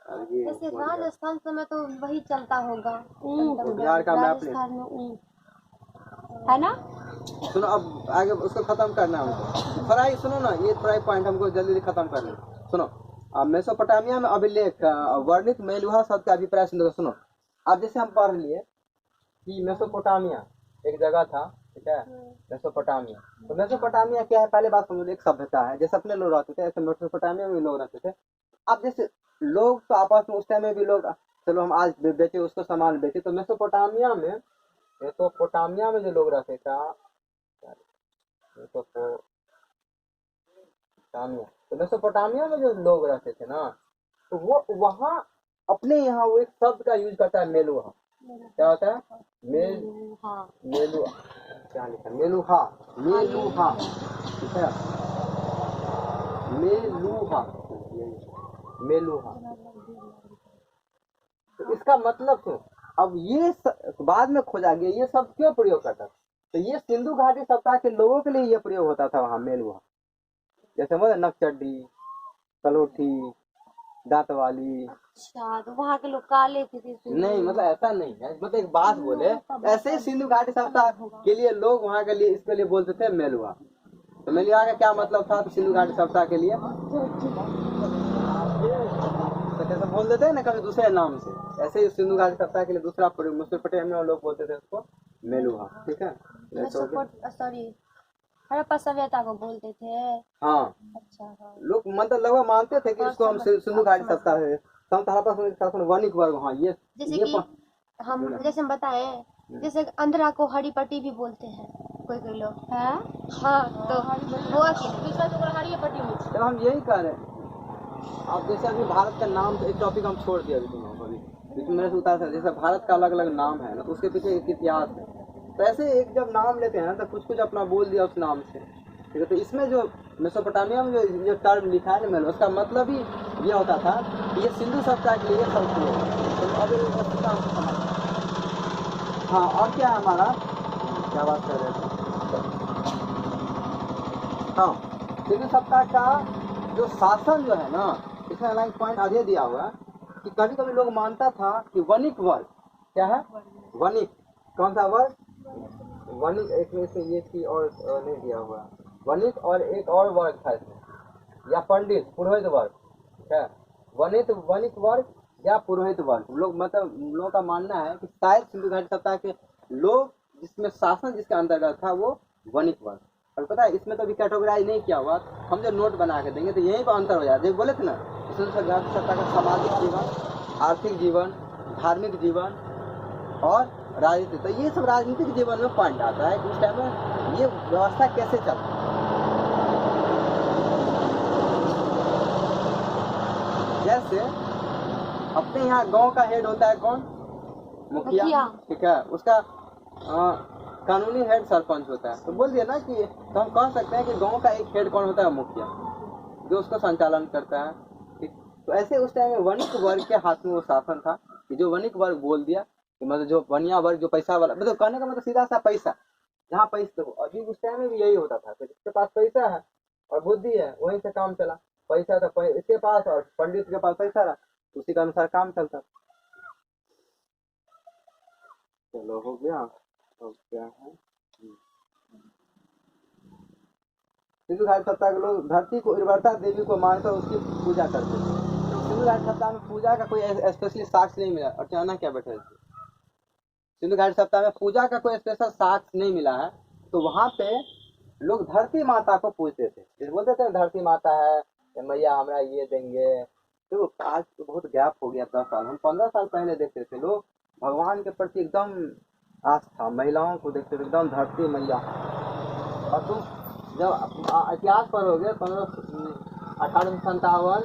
राजगीर जैसे राजस्थान में तो वही चलता होगा, बिहार का मैप ले, राजस्थान में ऊँट है ना। सुनो अब आगे उसको खत्म करना है हमको, थोड़ा ही सुनो ना, ये थोड़ा ही पॉइंट हमको जल्दी खत्म करना है। सुनो, मेसोपोटामिया में अभिलेख वर्णित मेलुहा शब्द का अभिप्राय सुनो। अब जैसे हम पढ़ लिए कि मेसोपोटामिया एक जगह था, ठीक है, मेसोपोटामिया। तो मेसोपोटामिया क्या है, पहले बात समझो, एक सभ्यता है। जैसे अपने लोग रहते थे ऐसे मेसोपोटामिया में भी लोग रहते थे। अब जैसे लोग तो आपस में उस टाइम में भी लोग, चलो हम आज बेचे उसको सामान बेचे, तो मेसोपोटामिया में जो लोग रहते थे, तो मेसोपोटामिया में जो लोग रहते थे ना, तो वो वहाँ अपने यहाँ वो एक शब्द का यूज करता है, मेलुहा। क्या होता है? मेलुहा। क्या लिखा? मेलुहा। ठीक है, मेलुहा। तो इसका मतलब तो अब ये बाद में खोजा गया, ये शब्द क्यों प्रयोग करता था? तो ये सिंधु घाटी सप्ताह के लोगों के लिए ये प्रयोग होता था वहाँ, मेलुहा। जैसे मतलब नक्चड्डी, कलोठी, दांत वाली। अच्छा, तो वहाँ के लोग काले थे? नहीं, मतलब ऐसा नहीं है, मतलब एक बात बोले, ऐसे ही सिंधु घाटी सप्ताह के लिए लोग वहाँ के लिए इसके लिए बोलते थे मेलुहा। तो मेलुहा का क्या मतलब था तो सिंधु घाटी सप्ताह के लिए? तो जैसे बोल देते हैं ना कभी दूसरे नाम से, ऐसे ही सिंधु घाटी सप्ताह के लिए दूसरा मेसोपोटामिया में लोग बोलते थे उसको मेलुहा। ठीक है, सॉरी, हड़प्पा सभ्यता को बोलते थे। हाँ, अच्छा, हाँ। लोग मतलब लगभग मानते थे कि इसको हम सिंधु घाटी सप्ताह है, वणिक वर्ग। हाँ, ये जैसे कि हम बताए, जैसे अंधरा को हरी पट्टी भी बोलते हैं कोई लोग है। हाँ, तो वो हरी पट्टी में तो हम यही कह रहे हैं। अब जैसे अभी भारत का नाम, एक टॉपिक हम छोड़ दिया अभी मेरे से उतार, जैसे भारत का अलग अलग नाम है ना, तो उसके पीछे एक इतिहास है। तो ऐसे एक जब नाम लेते हैं तो कुछ अपना बोल दिया उस नाम से, ठीक है। तो इसमें जो मेसोपोटामिया में जो टर्म लिखा है ना, उसका मतलब ही ये होता था कि ये सिंधु सभ्यता के लिए सब किए। तो अब हाँ, और क्या है हमारा, क्या बात कर रहे थे? हाँ, सिंधु सभ्यता का जो शासन जो है ना, इसमें अलग पॉइंट आगे दिया हुआ है कि कभी कभी लोग मानता था कि वणिक वर्ग, क्या है वणिक, कौन सा वर्ग? वणिक। एक में से ये थी और नहीं दिया हुआ, वणिक और एक और वर्ग था इसमें, या पंडित पुरोहित वर्ग, क्या वणिक वर्ग या पुरोहित वर्ग। लोग मतलब लोगों का मानना है कि शायद सिंधु घाटी सभ्यता के लोग जिसमें शासन जिसके अंतर्गत था वो वणिक वर्ग। और पता है इसमें तो अभी कैटेगराइज नहीं किया हुआ, हम जो नोट बना के देंगे तो यहीं पर अंतर हो जाता है। बोले थे ना सिंधु घाटी सभ्यता का सामाजिक जीवन, आर्थिक जीवन, धार्मिक जीवन और राजनीति, तो ये सब राजनीतिक जीवन में पॉइंट आता है कि उस टाइम में ये व्यवस्था कैसे चलती है। जैसे अपने यहाँ गांव का हेड होता है कौन? मुखिया, ठीक है। उसका कानूनी हेड सरपंच होता है। तो बोल दिया ना कि तो हम कह सकते हैं कि गांव का एक हेड कौन होता है? मुखिया, जो उसका संचालन करता है, ठीक। तो ऐसे उस टाइम में वणिक वर्ग के हाथ में वो शासन था कि जो वणिक वर्ग बोल दिया कि मतलब जो वनिया वर्ग, जो पैसा वाला, मतलब कहने का मतलब सीधा सा पैसा, जहाँ पैसा, तो अभी उस टाइम में भी यही होता था कि जिसके पास पैसा है और बुद्धि है वहीं से काम चला। पैसा था इसके पास और पंडित के पास पैसा रहा, उसी के अनुसार काम चलता। चलो हो गया। अब क्या है, सिंधु घाटी सप्ताह के लोग धरती को उर्वरता देवी को मानकर उसकी पूजा करते थे। सिंधु घाटी सप्ताह में पूजा का कोई स्पेशली साक्ष्य नहीं मिला। और चाहना क्या बैठे, सिंधु घाटी सप्ताह में पूजा का कोई स्पेशल साक्ष्य नहीं मिला है। तो वहाँ पे लोग धरती माता को पूजते थे, जैसे बोलते थे धरती माता है, मैया हमारा ये देंगे। तो आज तो बहुत गैप हो गया, 10 साल, हम 15 साल पहले देखते थे लोग भगवान के प्रति एकदम आस्था, महिलाओं को देखते थे एकदम धरती मैया। और तुम जब इतिहास पढ़ोगे 1857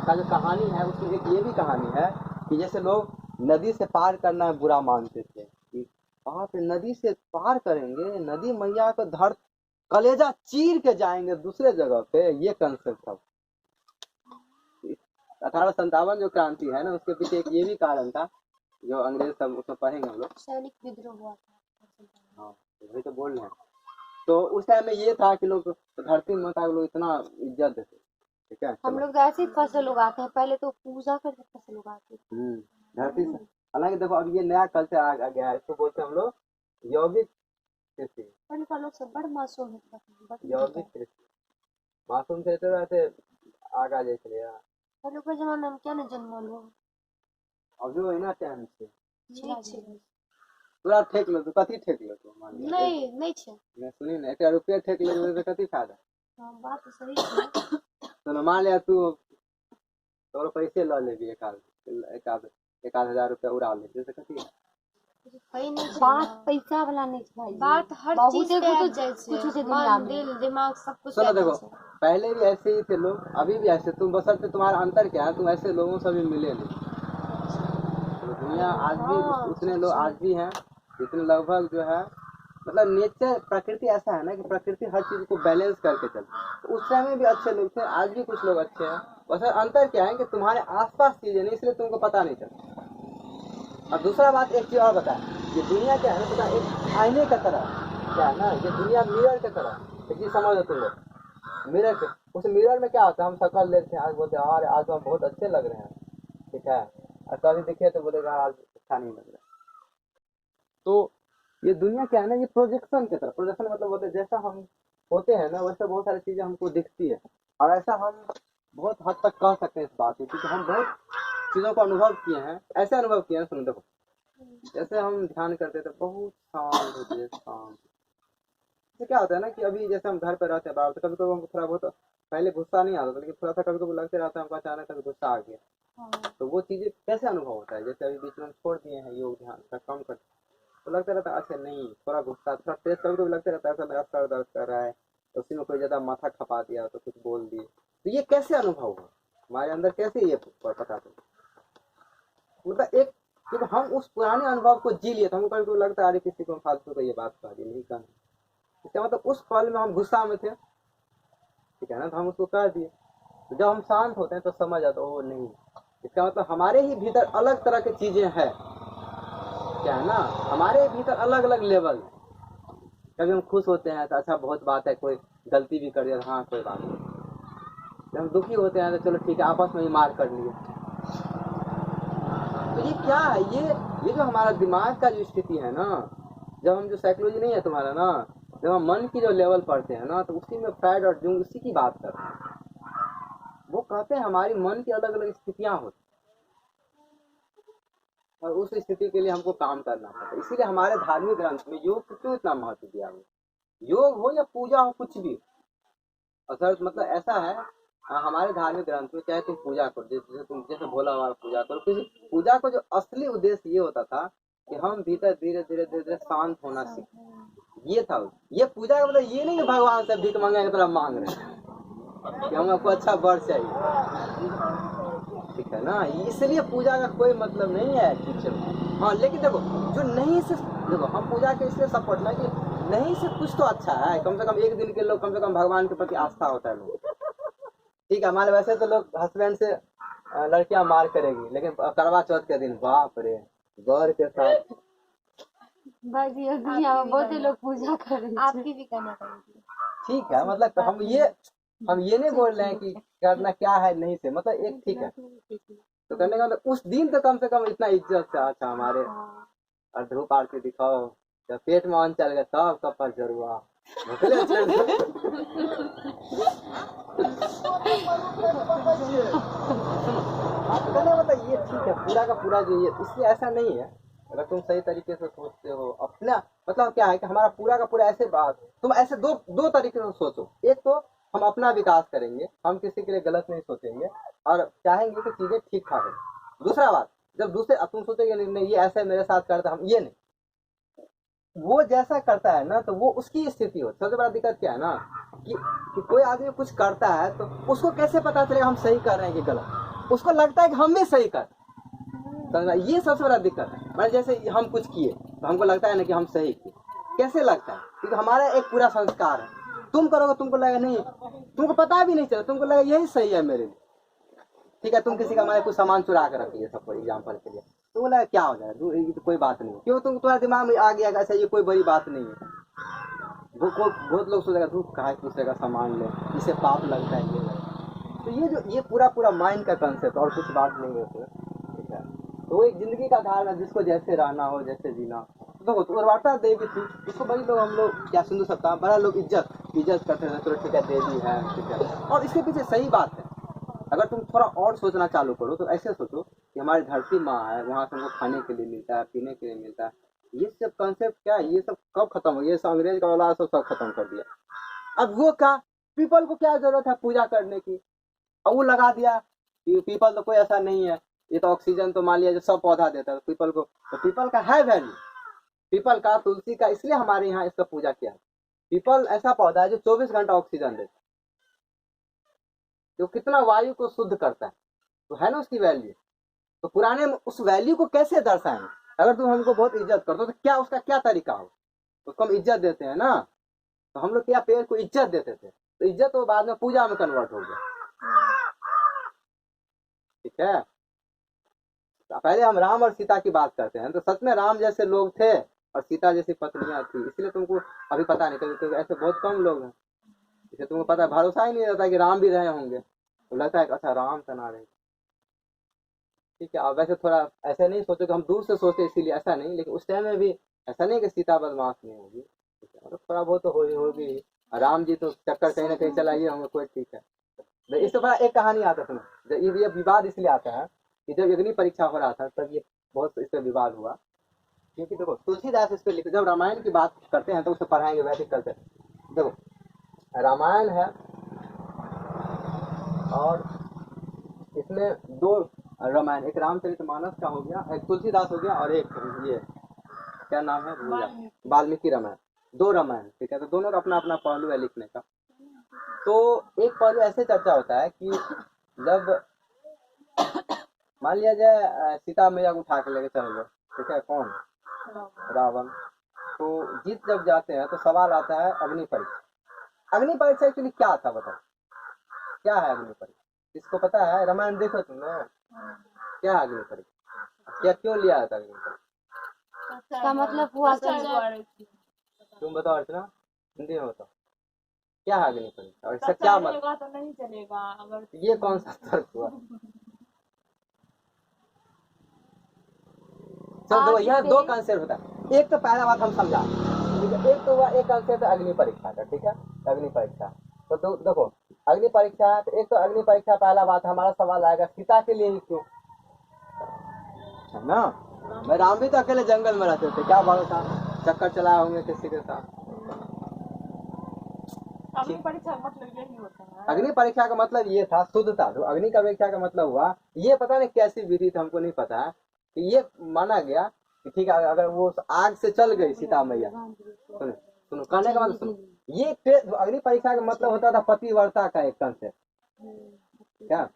का जो कहानी है, उसमें एक ये भी कहानी है कि जैसे लोग नदी से पार करना बुरा मानते थे कि वहाँ पे नदी से पार करेंगे, नदी मैया को धर कलेजा चीर के जाएंगे दूसरे जगह पे, ये कंसेप्ट था। 1857 जो क्रांति है ना, उसके पीछे एक ये भी कारण था जो अंग्रेज सब उसमें पढ़ेंगे हम लोग, सैनिक विद्रोह हुआ था। हाँ, वही तो बोल रहे हैं। तो उस टाइम में ये था कि लोग धरती माता को लोग इतना इज्जत देते, ठीक है। हम लोग ऐसे ही फसल उगाते हैं, पहले तो पूजा करके फसल उगाते थे धरती से। हालांकि देखो अब ये नया कल्चर आ गया है, इसको बोलते हैं हम लोग यौगिक कृषि। लोग सब बड़ मासूम है, यौगिक कृषि, मासूम थे तो ऐसे आगा देख लिया। पहले के जमाना में क्या न जन्म लो अब जो है ना टाइम से नहीं छे पूरा ठेक लो तो कथी ठेक लो तो मान लो नहीं छे मैं सुनी ना 1 रुपया ठेक लो तो कथी फायदा। हां बात तो सही है तो मान लिया तू तोर पैसे ला लेबी एक आध हजार रुपया उड़ा लेबी तो कथी है। बात पैसा वाला नहीं छै भाई बात हर चीज पे आ जाए छे, कुछ से दुनिया मन में दिल दिमाग सब कुछ सुनो आ देखो जाए छे। पहले भी ऐसे ही थे लोग अभी भी ऐसे तुम बसरते तुम्हारा अंतर क्या है तुम ऐसे लोगों से भी मिले नहीं। तो दुनिया आज भी उतने लोग आज भी हैं जितने लगभग जो है मतलब नेचर प्रकृति ऐसा है ना कि प्रकृति हर चीज को बैलेंस करके चलती है। तो उस समय भी अच्छे लोग थे आज भी कुछ लोग अच्छे हैं बस अंतर क्या है कि तुम्हारे आसपास चीजें नहीं इसलिए तुमको पता नहीं चलता। और दूसरा बात एक चीज और बताए ये दुनिया क्या है ना पता एक आईने का तरह क्या है ना ये दुनिया मिरर की तरह एक चीज समझ तुम लोग मिरर के उस मिरर में क्या होता है हम शक्ल देखते हैं आज बोलते हैं अरे आज तो हम बहुत अच्छे लग रहे हैं ठीक है और कभी दिखे तो बोलेगा आज अच्छा नहीं लग रहा। तो ये दुनिया क्या है ना ये प्रोजेक्शन की तरह प्रोजेक्शन मतलब होता है जैसा हम होते हैं ना वैसे बहुत सारी चीजें हमको दिखती है और ऐसा हम बहुत हद तक कह सकते हैं इस बात को क्योंकि हम बहुत चीजों को अनुभव किए हैं ऐसे अनुभव किए हैं। सुनो देखो जैसे हम ध्यान करते थे बहुत शांत होते हैं शांत तो क्या होता है ना कि अभी जैसे हम घर पर रहते हैं बाहर तो कभी कभी हमको थोड़ा बहुत पहले गुस्सा नहीं आता था लेकिन थोड़ा सा कभी कभी लगते रहता है हमको अचानक कभी गुस्सा आ गया तो वो चीजें कैसे अनुभव होता है जैसे अभी बीच में हम छोड़ दिए हैं योग ध्यान का कम कर तो लगता रहता है अच्छा नहीं थोड़ा गुस्सा थोड़ा तेज कभी कभी लगता रहता है ऐसा मेरा सर दर्द कर रहा है तो उसी में कोई ज्यादा माथा खपा दिया तो कुछ बोल दिए तो ये कैसे अनुभव हुआ हमारे अंदर कैसे ये पता चला मतलब एक क्योंकि हम उस पुराने अनुभव को जी लिए तो हमको कभी लगता है अरे किसी को फालतू को ये बात कह दी नहीं कहना इसका मतलब उस पल में हम गुस्सा में थे ठीक है ना तो हम उसको कह दिए तो जब हम शांत होते हैं तो समझ आता ओ नहीं इसका मतलब हमारे ही भीतर अलग तरह की चीजें हैं क्या है ना हमारे भीतर अलग अलग लेवल कभी हम खुश होते हैं तो अच्छा बहुत बात है कोई गलती भी कर दिया हाँ कोई बात नहीं जब हम दुखी होते हैं तो चलो ठीक है आपस में ही मार कर लिए तो ये क्या है ये जो हमारा दिमाग का जो स्थिति है ना जब हम जो साइकोलॉजी नहीं है तुम्हारा ना जब हम मन की जो लेवल पढ़ते हैं ना तो उसी में फ्राइड और जूंग उसी की बात करते हैं वो कहते हैं हमारी मन की अलग अलग स्थितियां होती और उस स्थिति के लिए हमको काम करना पड़ता है इसीलिए हमारे धार्मिक ग्रंथ में योग को क्यों इतना महत्व दिया हुआ योग हो या पूजा हो कुछ भी असल मतलब ऐसा है हमारे धार्मिक ग्रंथ में चाहे तुम पूजा करो जैसे तुम जैसे भोला बाबा पूजा करो किसी पूजा को जो असली उद्देश्य ये होता था कि हम भीतर धीरे धीरे धीरे धीरे शांत होना सीखें ये था ये पूजा का मतलब ये नहीं कि भगवान से भीख मांगे की तरह मांग रहे हैं कि हमको अच्छा वर चाहिए ठीक है ना इसलिए पूजा का कोई मतलब नहीं है टीचर हाँ लेकिन देखो जो नहीं से देखो हम पूजा के इसलिए सपोर्ट ना कि नहीं से कुछ तो अच्छा है कम से कम एक दिन के लोग कम से कम भगवान के प्रति आस्था होता है लोग ठीक है हमारे वैसे तो लोग हस्बैंड से लड़कियां मार करेगी लेकिन करवा चौथ के दिन बाप रे गौर के साथ दुनिया में बहुत लोग पूजा कर रहे हैं आपकी भी करना पड़ेगी ठीक है मतलब हम ये नहीं बोल रहे हैं कि करना क्या है नहीं से मतलब एक ठीक है तो करने का मतलब उस दिन तो कम से कम इतना इज्जत से अच्छा हमारे और धूप आरती दिखाओ जब पेट में अन्न चल गया तब कपर जरूर मतलब ये ठीक है पूरा का पूरा जो ये इसलिए ऐसा नहीं है अगर तुम सही तरीके से सोचते हो अपना मतलब क्या है कि हमारा पूरा का पूरा ऐसे बात तुम ऐसे दो तरीके से सोचो एक तो हम अपना विकास करेंगे हम किसी के लिए गलत नहीं सोचेंगे और चाहेंगे कि चीजें ठीक ठाक है दूसरा बात जब दूसरे तुम सोचेंगे नहीं ये ऐसे मेरे साथ करता हम ये नहीं वो जैसा करता है ना तो वो उसकी स्थिति हो सबसे बड़ा दिक्कत क्या है ना कि कोई आदमी कुछ करता है तो उसको कैसे पता चलेगा हम सही कर रहे हैं कि गलत उसको लगता है कि हम भी सही कर ये सबसे बड़ा दिक्कत है मतलब जैसे हम कुछ किए तो हमको लगता है ना कि हम सही किए कैसे लगता है क्योंकि हमारा एक पूरा संस्कार है तुम करोगे तुमको लगेगा नहीं तुमको पता भी नहीं चला तुमको लगा यही सही है मेरे लिए ठीक है तुम किसी का हमारे कुछ सामान चुरा कर रखिए सब एग्जाम्पल के लिए तुमको लगा क्या हो जाएगा तो कोई बात नहीं क्यों तुम तुम्हारे दिमाग में आ गया ऐसा ये कोई बड़ी बात नहीं है बहुत लोग सोचेगा तू कहा दूसरे का सामान ले इसे पाप लगता है ये तो ये पूरा माइंड का कंसेप्ट और कुछ बात नहीं है ठीक है तो एक जिंदगी का धारणा जिसको जैसे रहना हो जैसे जीना देखो तो उर्वाटा देवी थी इसको बड़ी लोग हम लोग क्या सिंधु सप्ताह बड़ा लोग इज्जत करते हैं चलो ठीक है देवी है ठीक है और इसके पीछे सही बात है अगर तुम थोड़ा और सोचना चालू करो तो ऐसे सोचो कि हमारी धरती माँ है, वहाँ से हमको खाने के लिए मिलता है, पीने के लिए मिलता है। ये सब कंसेप्ट क्या है, ये सब कब खत्म हो गया? ये सब अंग्रेज का औलाद सब खत्म कर दिया। अब वो क्या, पीपल को क्या जरूरत है पूजा करने की? अब वो लगा दिया कि पीपल तो कोई ऐसा नहीं है, ये तो ऑक्सीजन तो मान लिया जो सब पौधा देता है पीपल को, तो पीपल का है वैल्यू, पीपल का, तुलसी का, इसलिए हमारे यहाँ इसका पूजा किया। पीपल ऐसा पौधा है जो 24 घंटा ऑक्सीजन देता है, जो कितना वायु को शुद्ध करता है, तो है ना उसकी वैल्यू। तो पुराने उस वैल्यू को कैसे दर्शाएंगे? अगर तुम हमको बहुत इज्जत करते हो तो क्या उसका क्या तरीका हो? उसको हम इज्जत देते हैं ना, तो हम लोग क्या पेड़ को इज्जत देते थे, तो इज्जत तो बाद में पूजा में कन्वर्ट हो गया। ठीक है, पहले हम राम और सीता की बात करते हैं, तो सच में राम जैसे लोग थे और सीता जैसी पत्नियां थी, इसलिए तुमको अभी पता नहीं, क्योंकि ऐसे बहुत कम लोग हैं, इसलिए तुमको पता, भरोसा ही नहीं रहता कि राम भी रहे होंगे, तो लगता है कि अच्छा राम तो ना रहे। ठीक है, अब वैसे थोड़ा ऐसे नहीं सोचो कि हम दूर से सोचते इसीलिए, ऐसा नहीं, लेकिन उस टाइम में भी ऐसा नहीं कि सीता बदमाश नहीं होगी, मतलब थोड़ा बहुत तो होगी। राम जी तो चक्कर कहीं ना कहीं चलाइए होंगे कोई, ठीक है। इससे बड़ा एक कहानी आता है, सुनो, ये विवाद इसलिए आता है कि जब अग्नि परीक्षा हो रहा था तब ये बहुत इस पर विवाद हुआ, क्योंकि देखो तुलसीदास इस पर लिखते, जब रामायण की बात करते हैं तो उसे पढ़ाएंगे, वैदिक कल्चर। देखो रामायण है और इसमें दो रामायण, एक रामचरितमानस का हो गया, एक तुलसीदास हो गया, और एक ये क्या नाम है, वाल्मीकि रामायण, दो रामायण। ठीक है, तो दोनों का अपना अपना पहलू है लिखने का। तो एक पहलू ऐसे चर्चा होता है कि जब मान लिया जाए सीता मैया को उठा के लेके चल लो, ठीक है, कौन, रावण, तो जीत जब जाते हैं तो सवाल आता है अग्नि परीक्षा। अग्नि परीक्षा एक्चुअली क्या था, बताओ क्या है अग्नि परीक्षा? इसको पता है? रामायण देखो तुमने, क्या अग्नि परीक्षा, क्या क्यों लिया था अग्नि परीक्षा? का मतलब हुआ तुम बताओ अर्चना, हिंदी में बताओ क्या है अग्नि परीक्षा और इसका क्या मतलब? तो नहीं चलेगा अगर ये कौन सा तर्क हुआ? सब दो, यहाँ दो कंसेप्ट होता है। एक तो पहला बात हम समझा, ठीक है, एक तो हुआ एक कंसेप्ट अग्नि परीक्षा का, ठीक है, अग्नि परीक्षा। तो देखो अग्नि परीक्षा है, तो एक तो अग्नि परीक्षा पहला बात, हमारा सवाल आएगा सीता के लिए ही क्यों, है ना? मैं राम भी तो अकेले जंगल में रहते थे, क्या भरोसा चक्कर चलाए होंगे किसी के साथ। अग्नि परीक्षा का मतलब यही होता है। अग्नि परीक्षा का मतलब ये था शुद्धता, तो अग्नि का परीक्षा का मतलब हुआ, ये पता नहीं कैसी विधि थी, हमको नहीं पता है, कि ये माना गया कि ठीक है अगर वो आग से चल गई सीता मैया, सुनो सुनो कहने का मतलब सुनो, ये अग्नि परीक्षा का मतलब होता था पतिव्रता का एक कंसेप्ट, क्या?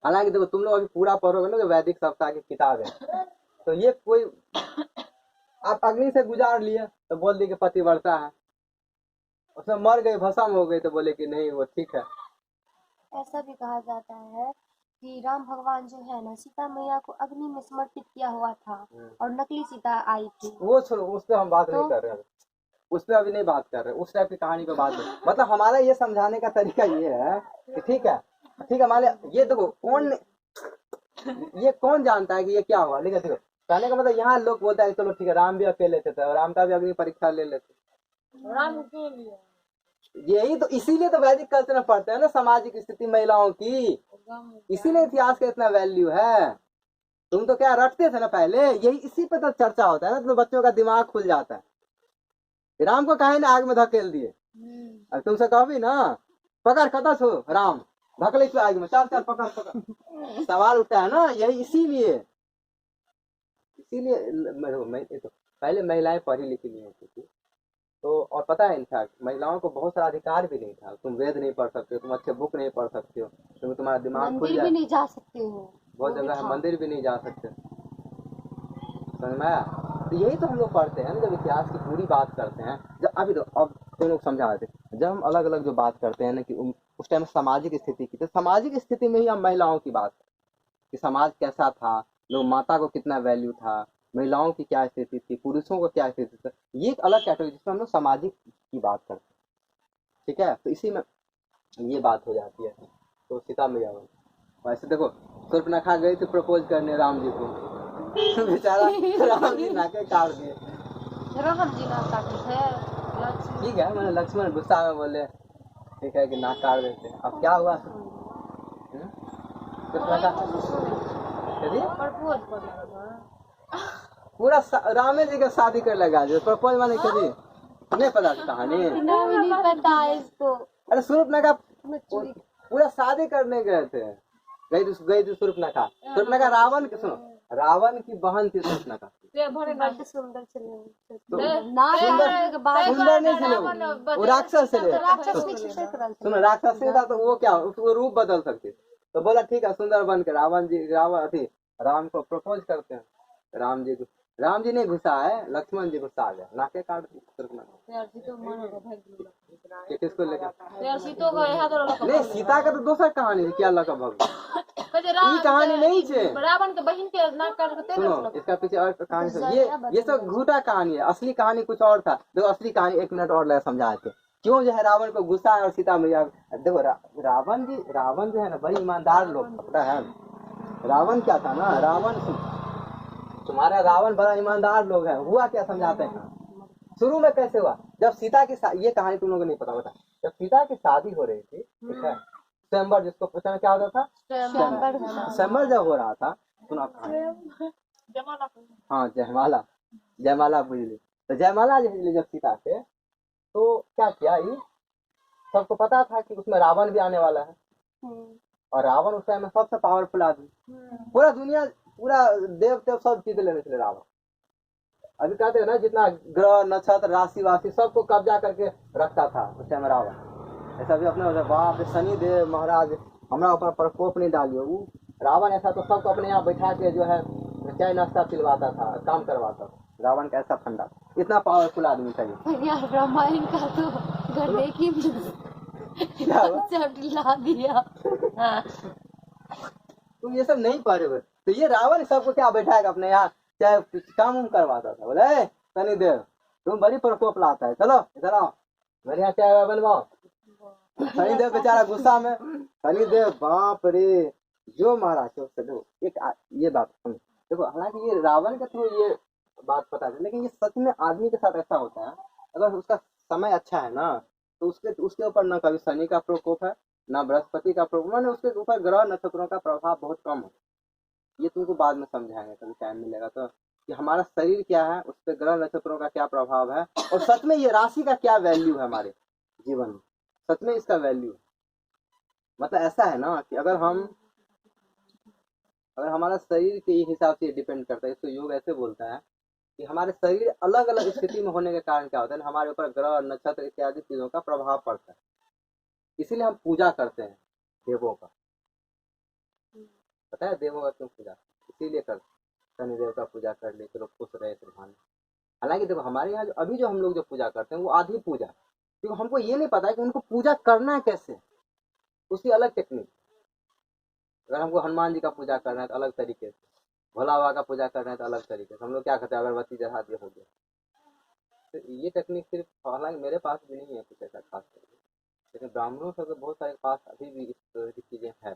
हालांकि देखो तुम लोग अभी पूरा पढ़ोगे ना, जो वैदिक सप्ताह की किताब है, तो ये कोई आप अग्नि से गुजार लिए तो बोल दिए कि पतिव्रता है, उसमें मर गए भस्म हो गए तो बोले कि नहीं वो ठीक है। ऐसा भी कहा जाता है कि राम भगवान जो है ना, सीता मैया को अग्नि में समर्पित किया हुआ था और नकली सीता आई थी। वो छोड़ो, उस पर हम बात नहीं कर रहे, उस पर अभी नहीं बात कर रहे, उस टाइप की कहानी पे बात नहीं। मतलब हमारा ये समझाने का तरीका ये है कि ठीक है मान लिया, ये देखो ये कौन जानता है कि ये क्या हुआ, लेकिन देखो कहने का मतलब यहाँ लोग बोलता है चलो ठीक है राम भी अकेले थे, राम का भी अग्नि परीक्षा ले लेते, राम के लिए यही तो, इसीलिए तो वैदिक कल्चर में पढ़ते हैं ना सामाजिक स्थिति महिलाओं की, इसीलिए इतिहास का इतना वैल्यू है। तुम तो क्या रटते थे ना पहले, यही इसी पे तो चर्चा होता है ना, तो बच्चों का दिमाग खुल जाता है। राम को काहे ना आग में धकेल दिए, अब तुमसे कहो भी ना पकड़ कदा छो राम धकले क्यों आग में, चल चल पकड़ सवाल उठता है ना, यही इसीलिए तो पहले महिलाएं पढ़ी लिखी नहीं होती थी, तो और पता है इनफैक्ट महिलाओं को बहुत सारा अधिकार भी नहीं था, तुम वेद नहीं पढ़ सकते हो, तुम अच्छे बुक नहीं पढ़ सकते हो, क्योंकि तुम्हारा दिमाग खुल जाए, भी नहीं जा सकते हो, बहुत जगह है मंदिर भी नहीं जा सकते, समझ में आया? तो यही तो हम लोग पढ़ते हैं ना जब इतिहास की पूरी बात करते हैं। जब अभी तो अब तुम लोग समझा रहे थे, जब हम अलग अलग जो बात करते हैं ना कि उस टाइम सामाजिक स्थिति की, तो सामाजिक स्थिति में ही हम महिलाओं की बात कि समाज कैसा था, लोग माता को कितना वैल्यू था, महिलाओं की क्या स्थिति थी, पुरुषों को क्या स्थिति थी, ये एक अलग कैटेगरी जिसमें हम लोग सामाजिक की बात करते हैं, ठीक है। तो इसी में ये बात हो जाती है। तो सीता मैया वैसे देखो सूर्पनखा गई थी प्रपोज करने राम जी को, बेचारा राम जी नाके काट दिए, राम जी ना काटे थे, ठीक है, मैंने लक्ष्मण गुस्सा में बोले ठीक है कि नाक काट देते, अब क्या हुआ कृष्णा का कभी प्रपोज कर पूरा रामे जी का शादी कर लगा जो प्रपोज माने कभी नहीं पता था कहानी। नहीं पता है इसको। अरे सूर्पनखा पूरा शादी करने गए थे, गई थी सूर्पनखा रावण की, सुनो रावण की बहन थी सूर्पनखा। बड़े सुंदर चले सुंदर नहीं थे वो राक्षस थे। सुनो राक्षस था तो वो क्या उसको रूप बदल सकते, तो बोला ठीक है सुंदर बन के रावण थी राम को प्रपोज करते हैं। राम जी ने घुसा है, लक्ष्मण जी गुस्सा आ गया, नाके काट किसको लेकर नहीं सीता का तो दूसरा कहानी क्या लगा भगवान ये कहानी नहीं है। रावण के बहन के नाक काट के सुनो इसका पीछे और कहानी सुनो, ये सब झूठा कहानी है, असली कहानी कुछ और था। देखो असली कहानी 1 मिनट और लगा समझाते क्यों जो है रावण को गुस्सा है और सीता मैया। देखो रावण जो है ना बड़ी ईमानदार लोग पता है। रावण क्या था ना, तुम्हारा रावण बड़ा ईमानदार लोग है। हुआ क्या समझाते हैं शुरू में कैसे हुआ, जब सीता की ये कहानी तुम लोगों को नहीं पता होता, जब सीता की शादी हो रही थी ठीक है, स्वयंवर जिसको पूछना क्या होता था, स्वयंवर जब हो रहा था सुना हाँ जयमाला बुझली, तो जयमाला जब सीता के तो क्या किया ये सबको पता था कि उसमें रावण भी आने वाला है, और रावण उस टाइम में सबसे पावरफुल आदमी, पूरा दुनिया पूरा देव सब जीत लेने चले रावण। अभी कहते हैं ना जितना ग्रह नक्षत्र राशि वाशि सबको कब्जा करके रखता था उस टाइम रावण। ऐसा भी अपने बाप शनि देव महाराज हमारा ऊपर प्रकोप नहीं डालियो। वो रावण ऐसा तो सबको अपने यहाँ बैठा के जो है चाय नाश्ता पिलवाता था, काम करवाता था। रावण का ऐसा फंडा, इतना पावरफुल आदमी था ये। रामायण का तो गड्ढे की ला दिया। तुम ये सब नहीं पढ़ रहे, तो ये रावण सबको क्या बैठाएगा अपने यहाँ, चाहे काम उम करवाता था। बोले शनि देव तुम बड़ी प्रकोप लाता है, चलो इधर आओ मेरे यहाँ चाय बनवाओ। शनि देव बेचारा गुस्सा में, शनि देव बाप रे जो महाराज देखो एक ये बात सुन देखो, हालांकि ये रावण के थ्रू ये बात पता है, लेकिन ये सच में आदमी के साथ ऐसा होता है। अगर उसका समय अच्छा है ना तो उसके ऊपर ना कभी शनि का प्रकोप है ना बृहस्पति का प्रकोप, मैंने उसके ऊपर ग्रह नक्षत्रों का प्रभाव बहुत कम है। ये तुमको बाद में समझाएंगे कभी टाइम मिलेगा तो, कि हमारा शरीर क्या है उस पर ग्रह नक्षत्रों का क्या प्रभाव है, और सच में ये राशि का क्या वैल्यू है हमारे जीवन में, सच में इसका वैल्यू मतलब ऐसा है ना कि अगर हमारा शरीर के हिसाब से डिपेंड करता है। इसको योग ऐसे बोलता है कि हमारे शरीर अलग अलग स्थिति में होने के कारण क्या होता है, हमारे ऊपर ग्रह नक्षत्र इत्यादि चीजों का प्रभाव पड़ता है। इसीलिए हम पूजा करते हैं देवों का, पता है देवों का क्यों पूजा, इसीलिए करते शनिदेव का पूजा कर ले चलो खुश रहे प्रधान। हालांकि देखो हमारे यहाँ अभी जो हम लोग जो पूजा करते हैं वो आधी पूजा, क्योंकि हमको ये नहीं पता है कि उनको पूजा करना है कैसे, उसकी अलग टेक्निक। अगर हमको हनुमान जी का पूजा करना है तो अलग तरीके से, भोला बाबा का पूजा करना है तो अलग तरीके से। हम लोग क्या करते हैं अगरबत्ती चढ़ा दिया हो गया, तो ये टेक्निक सिर्फ, हालांकि मेरे पास भी नहीं है कुछ ऐसा खास करके, लेकिन ब्राह्मणों से तो बहुत सारे पास अभी भी इस तरह की चीजें हैं।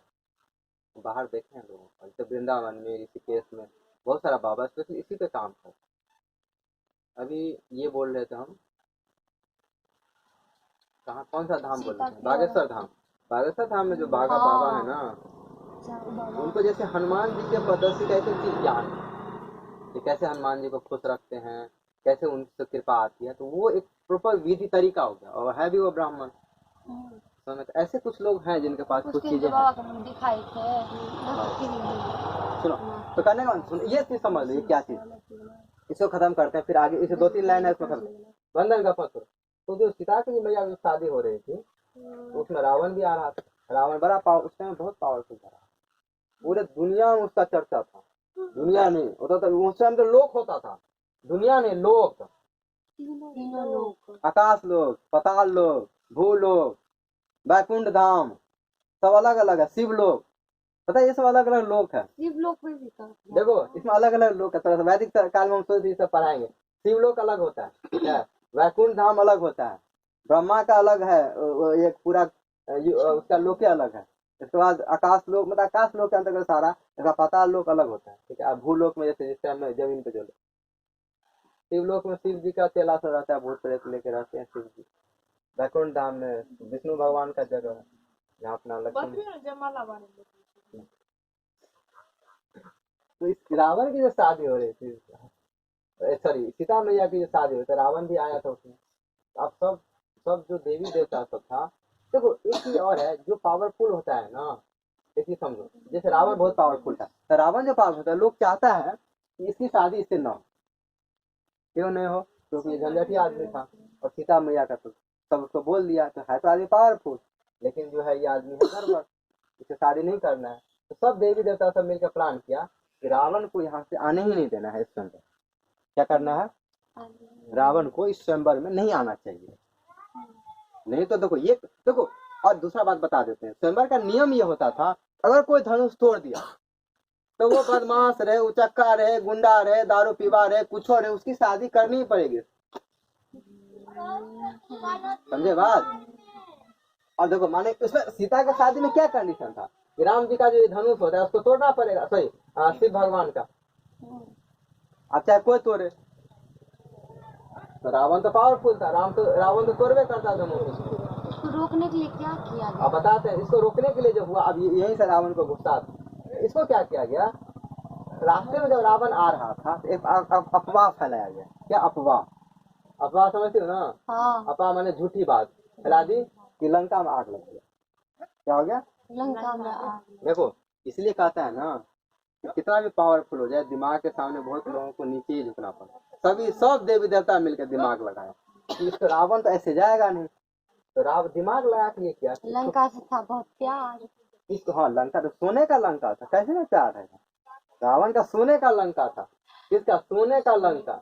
बाहर देखे हैं लोगों को, जैसे वृंदावन में ऋषिकेश में बहुत सारा बाबा स्पेशल इसी पे काम था। अभी ये बोल रहे थे हम कहाँ कौन सा धाम बोल रहे थे, बागेश्वर धाम में जो बागा बाबा है ना, उनको जैसे हनुमान जी के प्रदर्शित ऐसे चीज ज्ञान कि कैसे हनुमान जी को खुश रखते हैं, कैसे उनसे कृपा आती है, तो वो एक प्रॉपर विधि तरीका हो गया, और है भी वो ब्राह्मण। तो ऐसे कुछ लोग हैं जिनके पास कुछ चीजें दिखाई थे। सुनो तो करने का सुनो ये चीज समझ लो, ये क्या चीज, इसको खत्म करते हैं फिर आगे इसे 2-3 लाइन है इसमें खत्म। बंधन का पत्र, तो जो सीता की मैया की शादी हो रही थी तो उसमें रावण भी आ रहा था। रावण बड़ा उस टाइम बहुत पावरफुल था, पूरे दुनिया में उसका चर्चा था। दुनिया नहीं होता था उस टाइम तो लोक होता था, दुनिया नहीं लोक, आकाश लोक, पाताल लोक, भूलोक, वैकुंठ धाम सब अलग अलग है। शिव लोक पता है ये सब अलग अलग लोक है। शिव लोक में भी था, देखो इसमें अलग अलग लोक है, तरह वैदिक काल में हम सोच सब पढ़ाएंगे। शिव लोक अलग होता है, वैकुंठ धाम अलग होता है, ब्रह्मा का अलग है, एक पूरा उसका लोक अलग है। इसके बाद आकाश लोक मतलब आकाश लोक के अंतर्गत सारा, इसका पाताल लोक अलग होता है, ठीक है। भूलोक में जैसे जिस टाइम में जमीन पे जो लोग, शिवलोक में शिव जी का चेला सा रहता है, भूत प्रेत लेके रहते हैं शिव जी। वैकुंठ धाम में विष्णु भगवान का जगह है, जहाँ अपना लक्ष्मी तो इस रावण की जो शादी हो रही थी, सॉरी सीता मैया की जो शादी हुई तो रावण भी आया था उसमें। अब सब सब जो देवी देवता सब था, देखो एक चीज और है, जो पावरफुल होता है ना, एक चीज समझो, जैसे रावण बहुत पावरफुल था, तो रावण जो पावरफुल था, लोग चाहता है कि इसकी शादी इससे ना हो। क्यों नहीं हो? क्योंकि ये झंझटी आदमी था, और सीता मैया का तो सब उसको बोल दिया, तो है तो आदमी पावरफुल, लेकिन जो है ये आदमी है गड़बड़, इसे शादी नहीं करना है। तो सब देवी देवता सब मिलकर प्लान किया कि रावण को यहाँ से आने ही नहीं देना है इस स्वयंवर। क्या करना है? रावण को इस स्वयंवर में नहीं आना चाहिए। नहीं तो देखो ये देखो, और दूसरा बात बता देते हैं, स्वयंवर का नियम ये होता था, अगर कोई धनुष तोड़ दिया तो वो बदमाश रहे, उचक्का रहे, गुंडा रहे, दारू पीवा रहे, कुछ रहे, उसकी शादी करनी ही पड़ेगी। समझे बात? और देखो माने उसमें सीता का शादी में क्या कंडीशन था कि राम जी का जो धनुष होता है उसको तोड़ना पड़ेगा, सही, शिव भगवान का। अब चाहे कोई तोड़े, तो रावण तो पावरफुल था, रावण तो तोड़वे करता धनुष। इसको रोकने के लिए क्या किया गया? अब बताते हैं, इसको रोकने के लिए जो हुआ, अब यही से रावण को गुस्सा था, इसको क्या किया गया, रास्ते में जब रावण आ रहा था तो एक अफवाह फैलाया गया। क्या अफवाह? अफवाह समझते हो ना? हाँ। अफवाह माने झूठी बात फैला दी कि लंका में आग लग गया। क्या हो गया? लंका में आग। देखो इसलिए कहता है ना कि कितना भी पावरफुल हो जाए, दिमाग के सामने बहुत लोगों को नीचे ही झुकना पड़ा। सब देवी देवता मिलकर दिमाग लगाया कि इसको रावण तो ऐसे जाएगा नहीं, तो रावण दिमाग लगा के ये किया, लंका से था बहुत प्यार इसको। हाँ, लंका तो सोने का लंका था, कैसे में प्यार है? रावण का सोने का लंका था। किसका? सोने का लंका।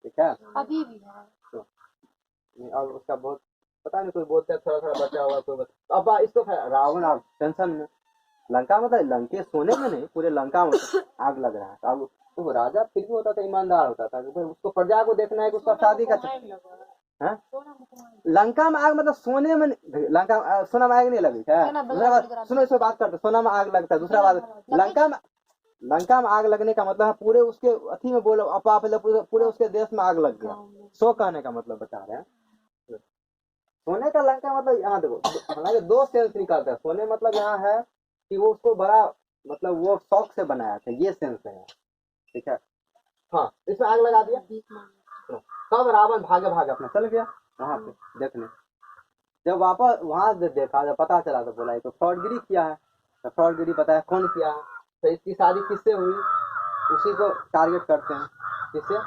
ठीक है, अभी भी है। और उसका बहुत पता नहीं, कोई बोलते हैं थोड़ा थोड़ा बचा हुआ, कोई अब इसको रावण आप टेंशन में, लंका मतलब लंके सोने में नहीं, पूरे लंका में आग लग रहा है। अब तो राजा फिर भी होता था, ईमानदार होता था, उसको प्रजा को देखना है कि उसका शादी का है। लंका में आग मतलब सोने में, लंका सोना में आग नहीं लगी है। दूसरा बात सुनो, इसमें बात करते, सोना में आग लगता है। दूसरा बात, लंका में आग लगने का मतलब है पूरे उसके अथी में बोलो, अपा पूरे उसके देश में आग लग गया। सो कहने का मतलब बता रहे हैं। सोने का लंका मतलब यहाँ देखो, हालांकि दो सेंस निकलता है। सोने मतलब यहाँ है कि वो उसको बड़ा मतलब वो शौक से बनाया था, ये सेंस है। ठीक है, हाँ, इसमें आग लगा दिया। तब रावण भागे अपना चल गया वहां पे देखने। जब वापस वहां से देखा, जब पता चला तो बोला तो फ्रॉडगिरी किया है। तो फ्रॉडगिरी बताया कौन किया है, तो इसकी शादी किससे हुई, उसी को टारगेट करते हैं। किससे?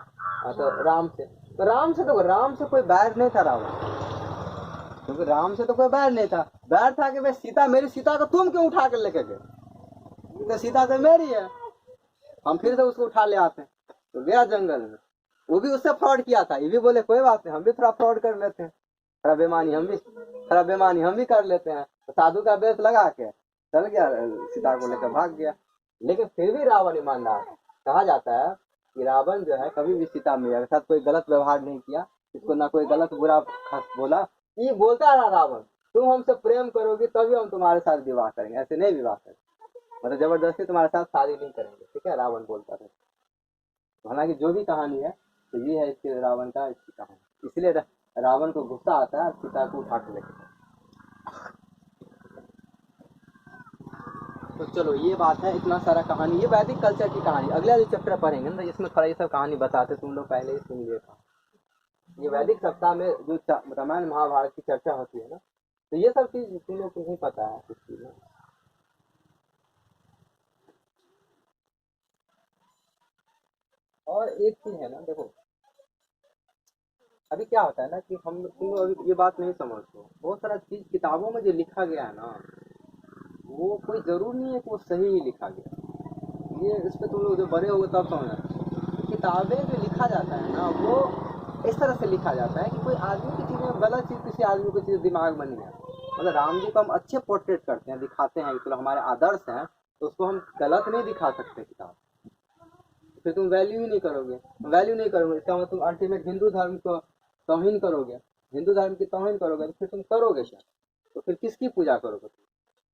तो राम से। तो राम से कोई बैर नहीं था रावण, क्योंकि राम से तो कोई बैर नहीं था। बैर था कि भाई सीता, मेरी सीता को तुम क्यों उठा कर लेके गए, तो सीता तो मेरी है, हम फिर से उसको उठा ले आते हैं। तो गया जंगल में, वो भी उससे फ्रॉड किया था। ये भी बोले कोई बात नहीं, हम भी थोड़ा फ्रॉड कर लेते हैं, थोड़ा बेमानी हम भी कर लेते हैं। तो साधु का वेश लगा के चल गया, सीता को लेकर भाग गया। लेकिन फिर भी रावण ईमानदार। कहा जाता है कि रावण जो है कभी भी सीता मैया के साथ कोई गलत व्यवहार नहीं किया, इसको ना कोई गलत बुरा बोला। ये बोलता रहा रावण, तुम हमसे प्रेम करोगे तभी हम तुम्हारे साथ विवाह करेंगे, ऐसे नहीं विवाह करेंगे, मतलब जबरदस्ती तुम्हारे साथ शादी नहीं करेंगे। ठीक है, रावण बोलता था। हालांकि जो भी कहानी है तो ये है इसके रावण का, इसकी कहानी। इसलिए रावण को गुस्सा आता है, सीता को उठा के लेके। तो चलो ये बात है, इतना सारा कहानी, ये वैदिक कल्चर की कहानी। अगला जो चैप्टर पढ़ेंगे ना, इसमें थोड़ा ये सब कहानी बताते, तुम लोग पहले ही सुन लिए था। ये वैदिक सप्ताह में जो रामायण महाभारत की चर्चा होती है ना, तो ये सब चीज तुम लोग को नहीं पता है इस चीज में। और एक चीज है ना, देखो अभी क्या होता है ना कि हम तुम लोग अभी ये बात नहीं समझते, बहुत सारा चीज किताबों में जो लिखा गया है ना, वो कोई जरूर नहीं है कि वो सही ही लिखा गया। ये इस पे तुम लोग जो बड़े हो तब समझना, किताबें जो लिखा जाता है ना, वो इस तरह से लिखा जाता है कि कोई आदमी की चीज में गलत चीज किसी आदमी की चीज दिमाग में नहीं आती। मतलब राम जी को हम अच्छे पोर्ट्रेट करते हैं, दिखाते हैं कि चलो हमारे आदर्श हैं, तो उसको हम गलत नहीं दिखा सकते किताब, फिर तुम वैल्यू ही नहीं करोगे। इसका मतलब तुम अल्टीमेट हिंदू धर्म को तौहीन करोगे, हिंदू धर्म की तौहीन करोगे, तो फिर तुम करोगे क्या? तो फिर किसकी पूजा करोगे?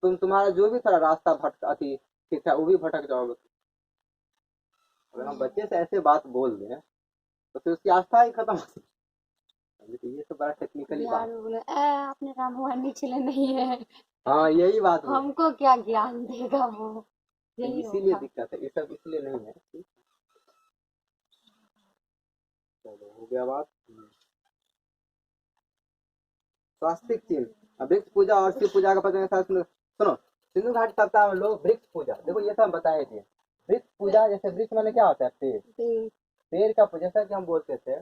तुम्हारा जो भी थोड़ा रास्ता भटकाती ठीक है, वो भी भटक जाओगे। अगर हम बच्चे से ऐसे बात बोल दें तो फिर उसकी आस्था ही खत्म हो। ये तो बड़ा टेक्निकली बात अपने राम भगवान निचले नहीं है। हाँ, यही बात हमको क्या ज्ञान देगा वो। यही इसीलिए होता। दिक्कत है, ये सब इसलिए नहीं है। चलो हो गया बात। स्वास्तिक चिन्ह, वृक्ष पूजा और शिव पूजा का पता सुनो। सिंधु घाटी सप्ताह में लोग वृक्ष पूजा, देखो ये सब हम बताए थे। वृक्ष पूजा, जैसे वृक्ष माने क्या होता है? पेड़। पेड़ का पूजा, जैसा कि हम बोलते थे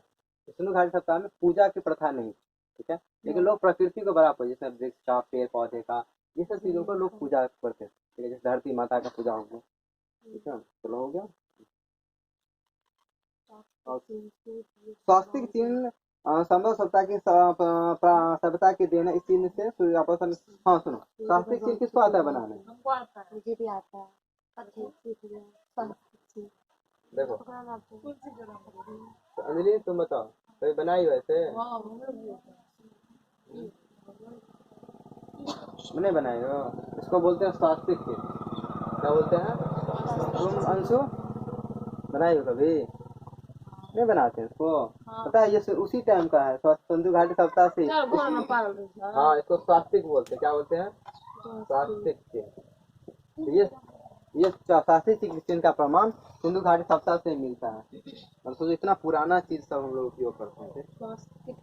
सिंधु घाटी सप्ताह में पूजा की प्रथा नहीं, ठीक है, लेकिन लोग प्रकृति को बड़ा पूजा, जैसे वृक्ष का, पेड़ पौधे का, ये सब चीजों को लोग पूजा करते थे, ठीक है, जैसे धरती माता का पूजा हो गया, ठीक है। चलो हो गया। स्वास्तिक चिन्ह संभव सभ्यता की देन है, इस चिन्ह से सूर्य आपस। हाँ सुनो, स्वास्तिक चिन्ह किसको आता है बनाने? मुझे भी आता है। देखो तो अंजलि तुम बताओ, कभी बनाई वैसे? नहीं बनाई हो? इसको बोलते हैं स्वास्तिक चिन्ह। क्या बोलते हैं? तुम अंशु बनाई हो कभी? नहीं बनाते हैं इसको? पता है ये उसी टाइम का है, सिंधु घाटी सप्ताह से। हाँ, इसको स्वास्तिक बोलते हैं। क्या बोलते हैं? स्वास्तिक चिन्ह। ये स्वास्तिक चिन्ह का प्रमाण सिंधु घाटी सप्ताह से मिलता है। और तो इतना पुराना चीज सब हम लोग उपयोग करते थे।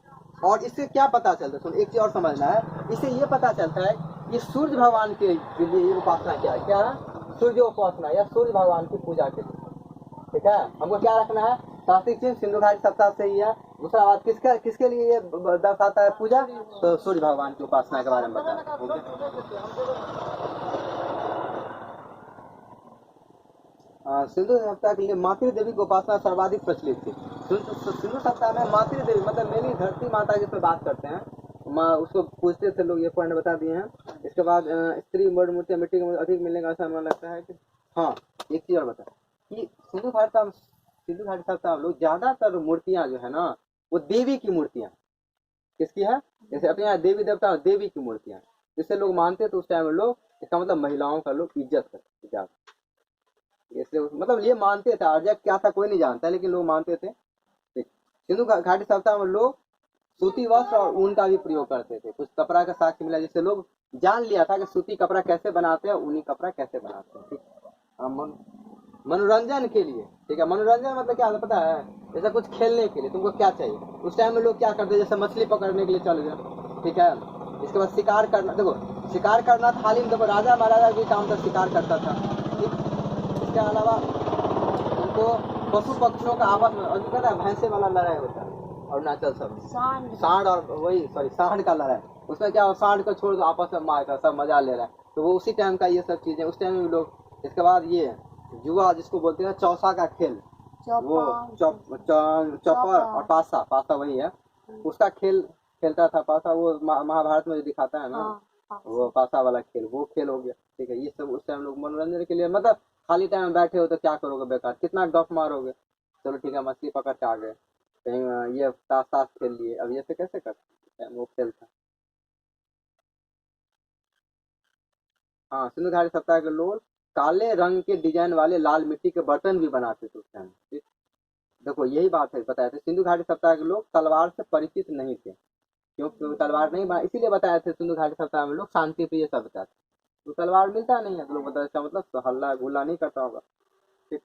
और इससे क्या पता चलता है? सुन, एक चीज और समझना है, इससे ये पता चलता है ये सूर्य भगवान के लिए उपासना क्या है? क्या है? सूर्य उपासना या सूर्य भगवान की पूजा के लिए, ठीक है। हमको क्या रखना है? स्वास्तिक चिन्ह सिंधु घाटी सप्ताह से ही है। दूसरा बात किसके लिए ये दर्शाता है पूजा? तो सूर्य भगवान की उपासना के बारे में बताया। सिंधु सप्ताह के लिए मातृ देवी की उपासना सर्वाधिक प्रचलित थी। सिंधु सप्ताह में मातृ देवी मतलब मेरी धरती माता की बात करते हैं, उसको पूछते थे लोग, ये पॉइंट बता दिए हैं। इसके बाद स्त्री मूर्ति मिट्टी की अधिक मिलने का ऐसा मन लगता है कि हाँ, एक चीज और बता कि सिंधु घाटी सप्ताह में लोग ज्यादातर मूर्तियां जो है ना, वो देवी की मूर्तियां। किसकी है? जैसे अपने यहाँ देवी देवता देवी की मूर्तियां, जिससे लोग मानते तो उस टाइम में लोग, इसका मतलब महिलाओं का लोग इज्जत करते ज्यादा, इसलिए मतलब ये मानते थे। अर्जक क्या था कोई नहीं जानता, लेकिन लोग मानते थे। सिंधु घाटी सप्ताह में लोग सूती वस्त्र और ऊन का भी प्रयोग करते थे। कुछ कपड़ा का साक्ष्य मिला, जिससे लोग जान लिया था कि सूती कपड़ा कैसे बनाते हैं, ऊनी कपड़ा कैसे बनाते हैं, ठीक। मनोरंजन के लिए, ठीक है। मनोरंजन मतलब क्या पता है? जैसे कुछ खेलने के लिए तुमको क्या चाहिए, उस टाइम में लोग क्या करते, जैसे मछली पकड़ने के लिए चल गए, ठीक है। इसके बाद शिकार करना, देखो शिकार करना था हाल ही में, देखो राजा महाराजा भी काम था, शिकार करता था, ठीक। इसके अलावा उनको पशु पक्षियों का आपस में कहता है भैंसे वाला लड़ाई होता है अरुणाचल सब, सांड और वही सांड का लड़ाई, उसमें क्या सांड को छोड़ दो आपस में मारता, सब मजा ले रहा है। तो वो उसी टाइम का ये सब चीजें उस टाइम में लोग। इसके बाद ये जुआ जिसको बोलते हैं, चौसा का खेल, वो चौपर और पासा वही है, उसका खेल खेलता था पासा। वो महाभारत में जो दिखाता है ना, वो पासा वाला खेल, वो खेल हो गया, ठीक है। ये सब उस टाइम लोग मनोरंजन के लिए, मतलब खाली टाइम में बैठे हो तो क्या करोगे बेकार, कितना गप मारोगे, चलो ठीक है मछली पकड़ के आ गए, कहीं ये ताश खेल लिए। अब ये से कैसे करते, वो खेल था। हाँ, सिंधु घाटी सप्ताह के लोग काले रंग के डिजाइन वाले लाल मिट्टी के बर्तन भी बनाते थे उस टाइम, ठीक। देखो यही बात है, बताए थे सिंधु घाटी सप्ताह के लोग तलवार से परिचित नहीं थे, क्योंकि तलवार नहीं बना, इसीलिए बताए थे सिंधु घाटी सप्ताह में लोग शांति प्रिय सभ्यता थे। तो तलवार मिलता नहीं है तो लोग बताया, इसका मतलब हल्ला गुल्ला नहीं करता होगा, ठीक।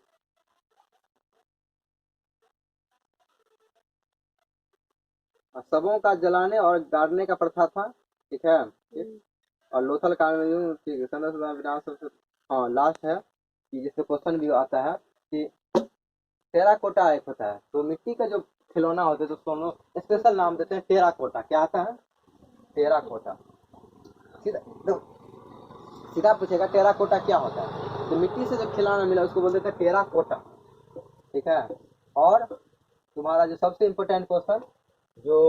सबों का जलाने और गाड़ने का प्रथा था, ठीक है, ठीक। और लोथल कांड में यूं, ठीक है, विनाश सबसे। हाँ लास्ट है कि जिससे क्वेश्चन भी आता है कि टेराकोटा एक होता है, तो मिट्टी का जो खिलौना होता है तो उसको हम लोग स्पेशल नाम देते हैं टेराकोटा। क्या आता है? टेराकोटा। सीधा पूछेगा टेराकोटा क्या होता है, तो मिट्टी से जो खिलौना मिला उसको बोलते थे टेराकोटा, ठीक है। और तुम्हारा जो सबसे इम्पोर्टेंट क्वेश्चन जो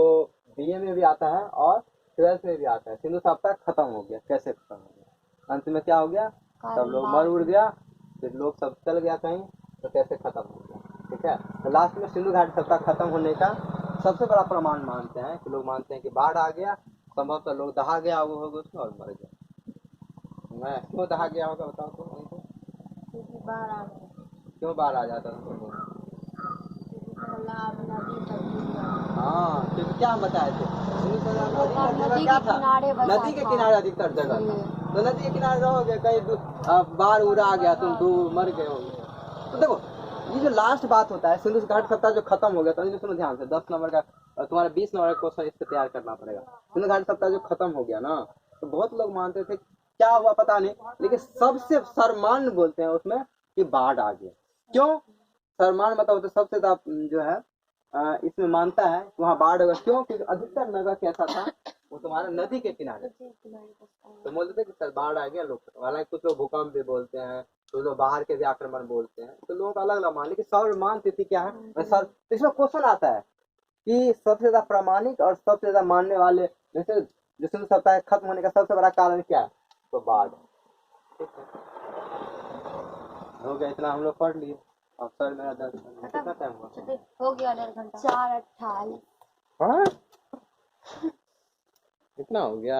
बीए में भी आता है और 12th में भी आता है, सिंधु सप्ताह खत्म हो गया, कैसे खत्म हो गया, अंत में क्या हो गया, सब लोग मर उड़ गया, फिर लोग सब चल गया कहीं, तो कैसे खत्म हो गया, ठीक है। तो लास्ट में सिंधु घाटी सप्ताह खत्म होने का सबसे बड़ा प्रमाण मानते हैं कि लोग मानते हैं कि बाढ़ आ गया, संभवतः लोग दहा गया वो होगा उसमें और मर गया। मैं क्यों दहा गया होगा बताओ तो उनको, क्यों बाढ़ आ जाता है? तालाब नदी सब कुछ है। हाँ, तो क्या हम बताए थे सिंधु सभ्यता में अधिकतर नदी जगह के क्या था? किनारे बसा नदी के था। किनारे अधिकतर जगह था। तो नदी के किनारे रहोगे, कहीं बाढ़ उड़ आ गया, तुम डूब मर गए होंगे। तो देखो, ये जो लास्ट बात होता है सिंधु घाट सप्ताह जो खत्म हो गया, तो सुनो ध्यान से, 10 नंबर का तुम्हारा 20 नंबर का क्वेश्चन इस पे तैयार करना पड़ेगा। सिंधु घाट सप्ताह जो खत्म हो गया ना, तो बहुत लोग मानते थे क्या हुआ पता नहीं, लेकिन सबसे सर्वमान्य बोलते हैं उसमें कि बाढ़ आ गया। क्यों सर्वमान्य मतलब तो सबसे ज्यादा जो है इसमें मानता है कि वहाँ बाढ़ होगा। क्यों? क्योंकि अधिकतर नगर कैसा था, वो तुम्हारा नदी के किनारे। तो बोलते थे कि सर बाढ़ आ गया लोग, हालांकि कुछ लोग भूकंप भी बोलते हैं, कुछ लोग बाहर के भी आक्रमण बोलते हैं, तो लोगों का अलग अलग मान। लेकिन सर्वमान्य तिथि क्या है सर, इसमें क्वेश्चन आता है कि सबसे ज्यादा प्रामाणिक और सबसे ज्यादा मानने वाले जैसे जो सिंधु सप्ताह खत्म होने का सबसे बड़ा कारण क्या है, तो बाढ़। ठीक है, हो गया इतना हम लोग पढ़ लिए। अब सर मेरा 10 कितना टाइम हुआ? हो गया 1.5 घंटा। 4:28। हाँ इतना हो गया।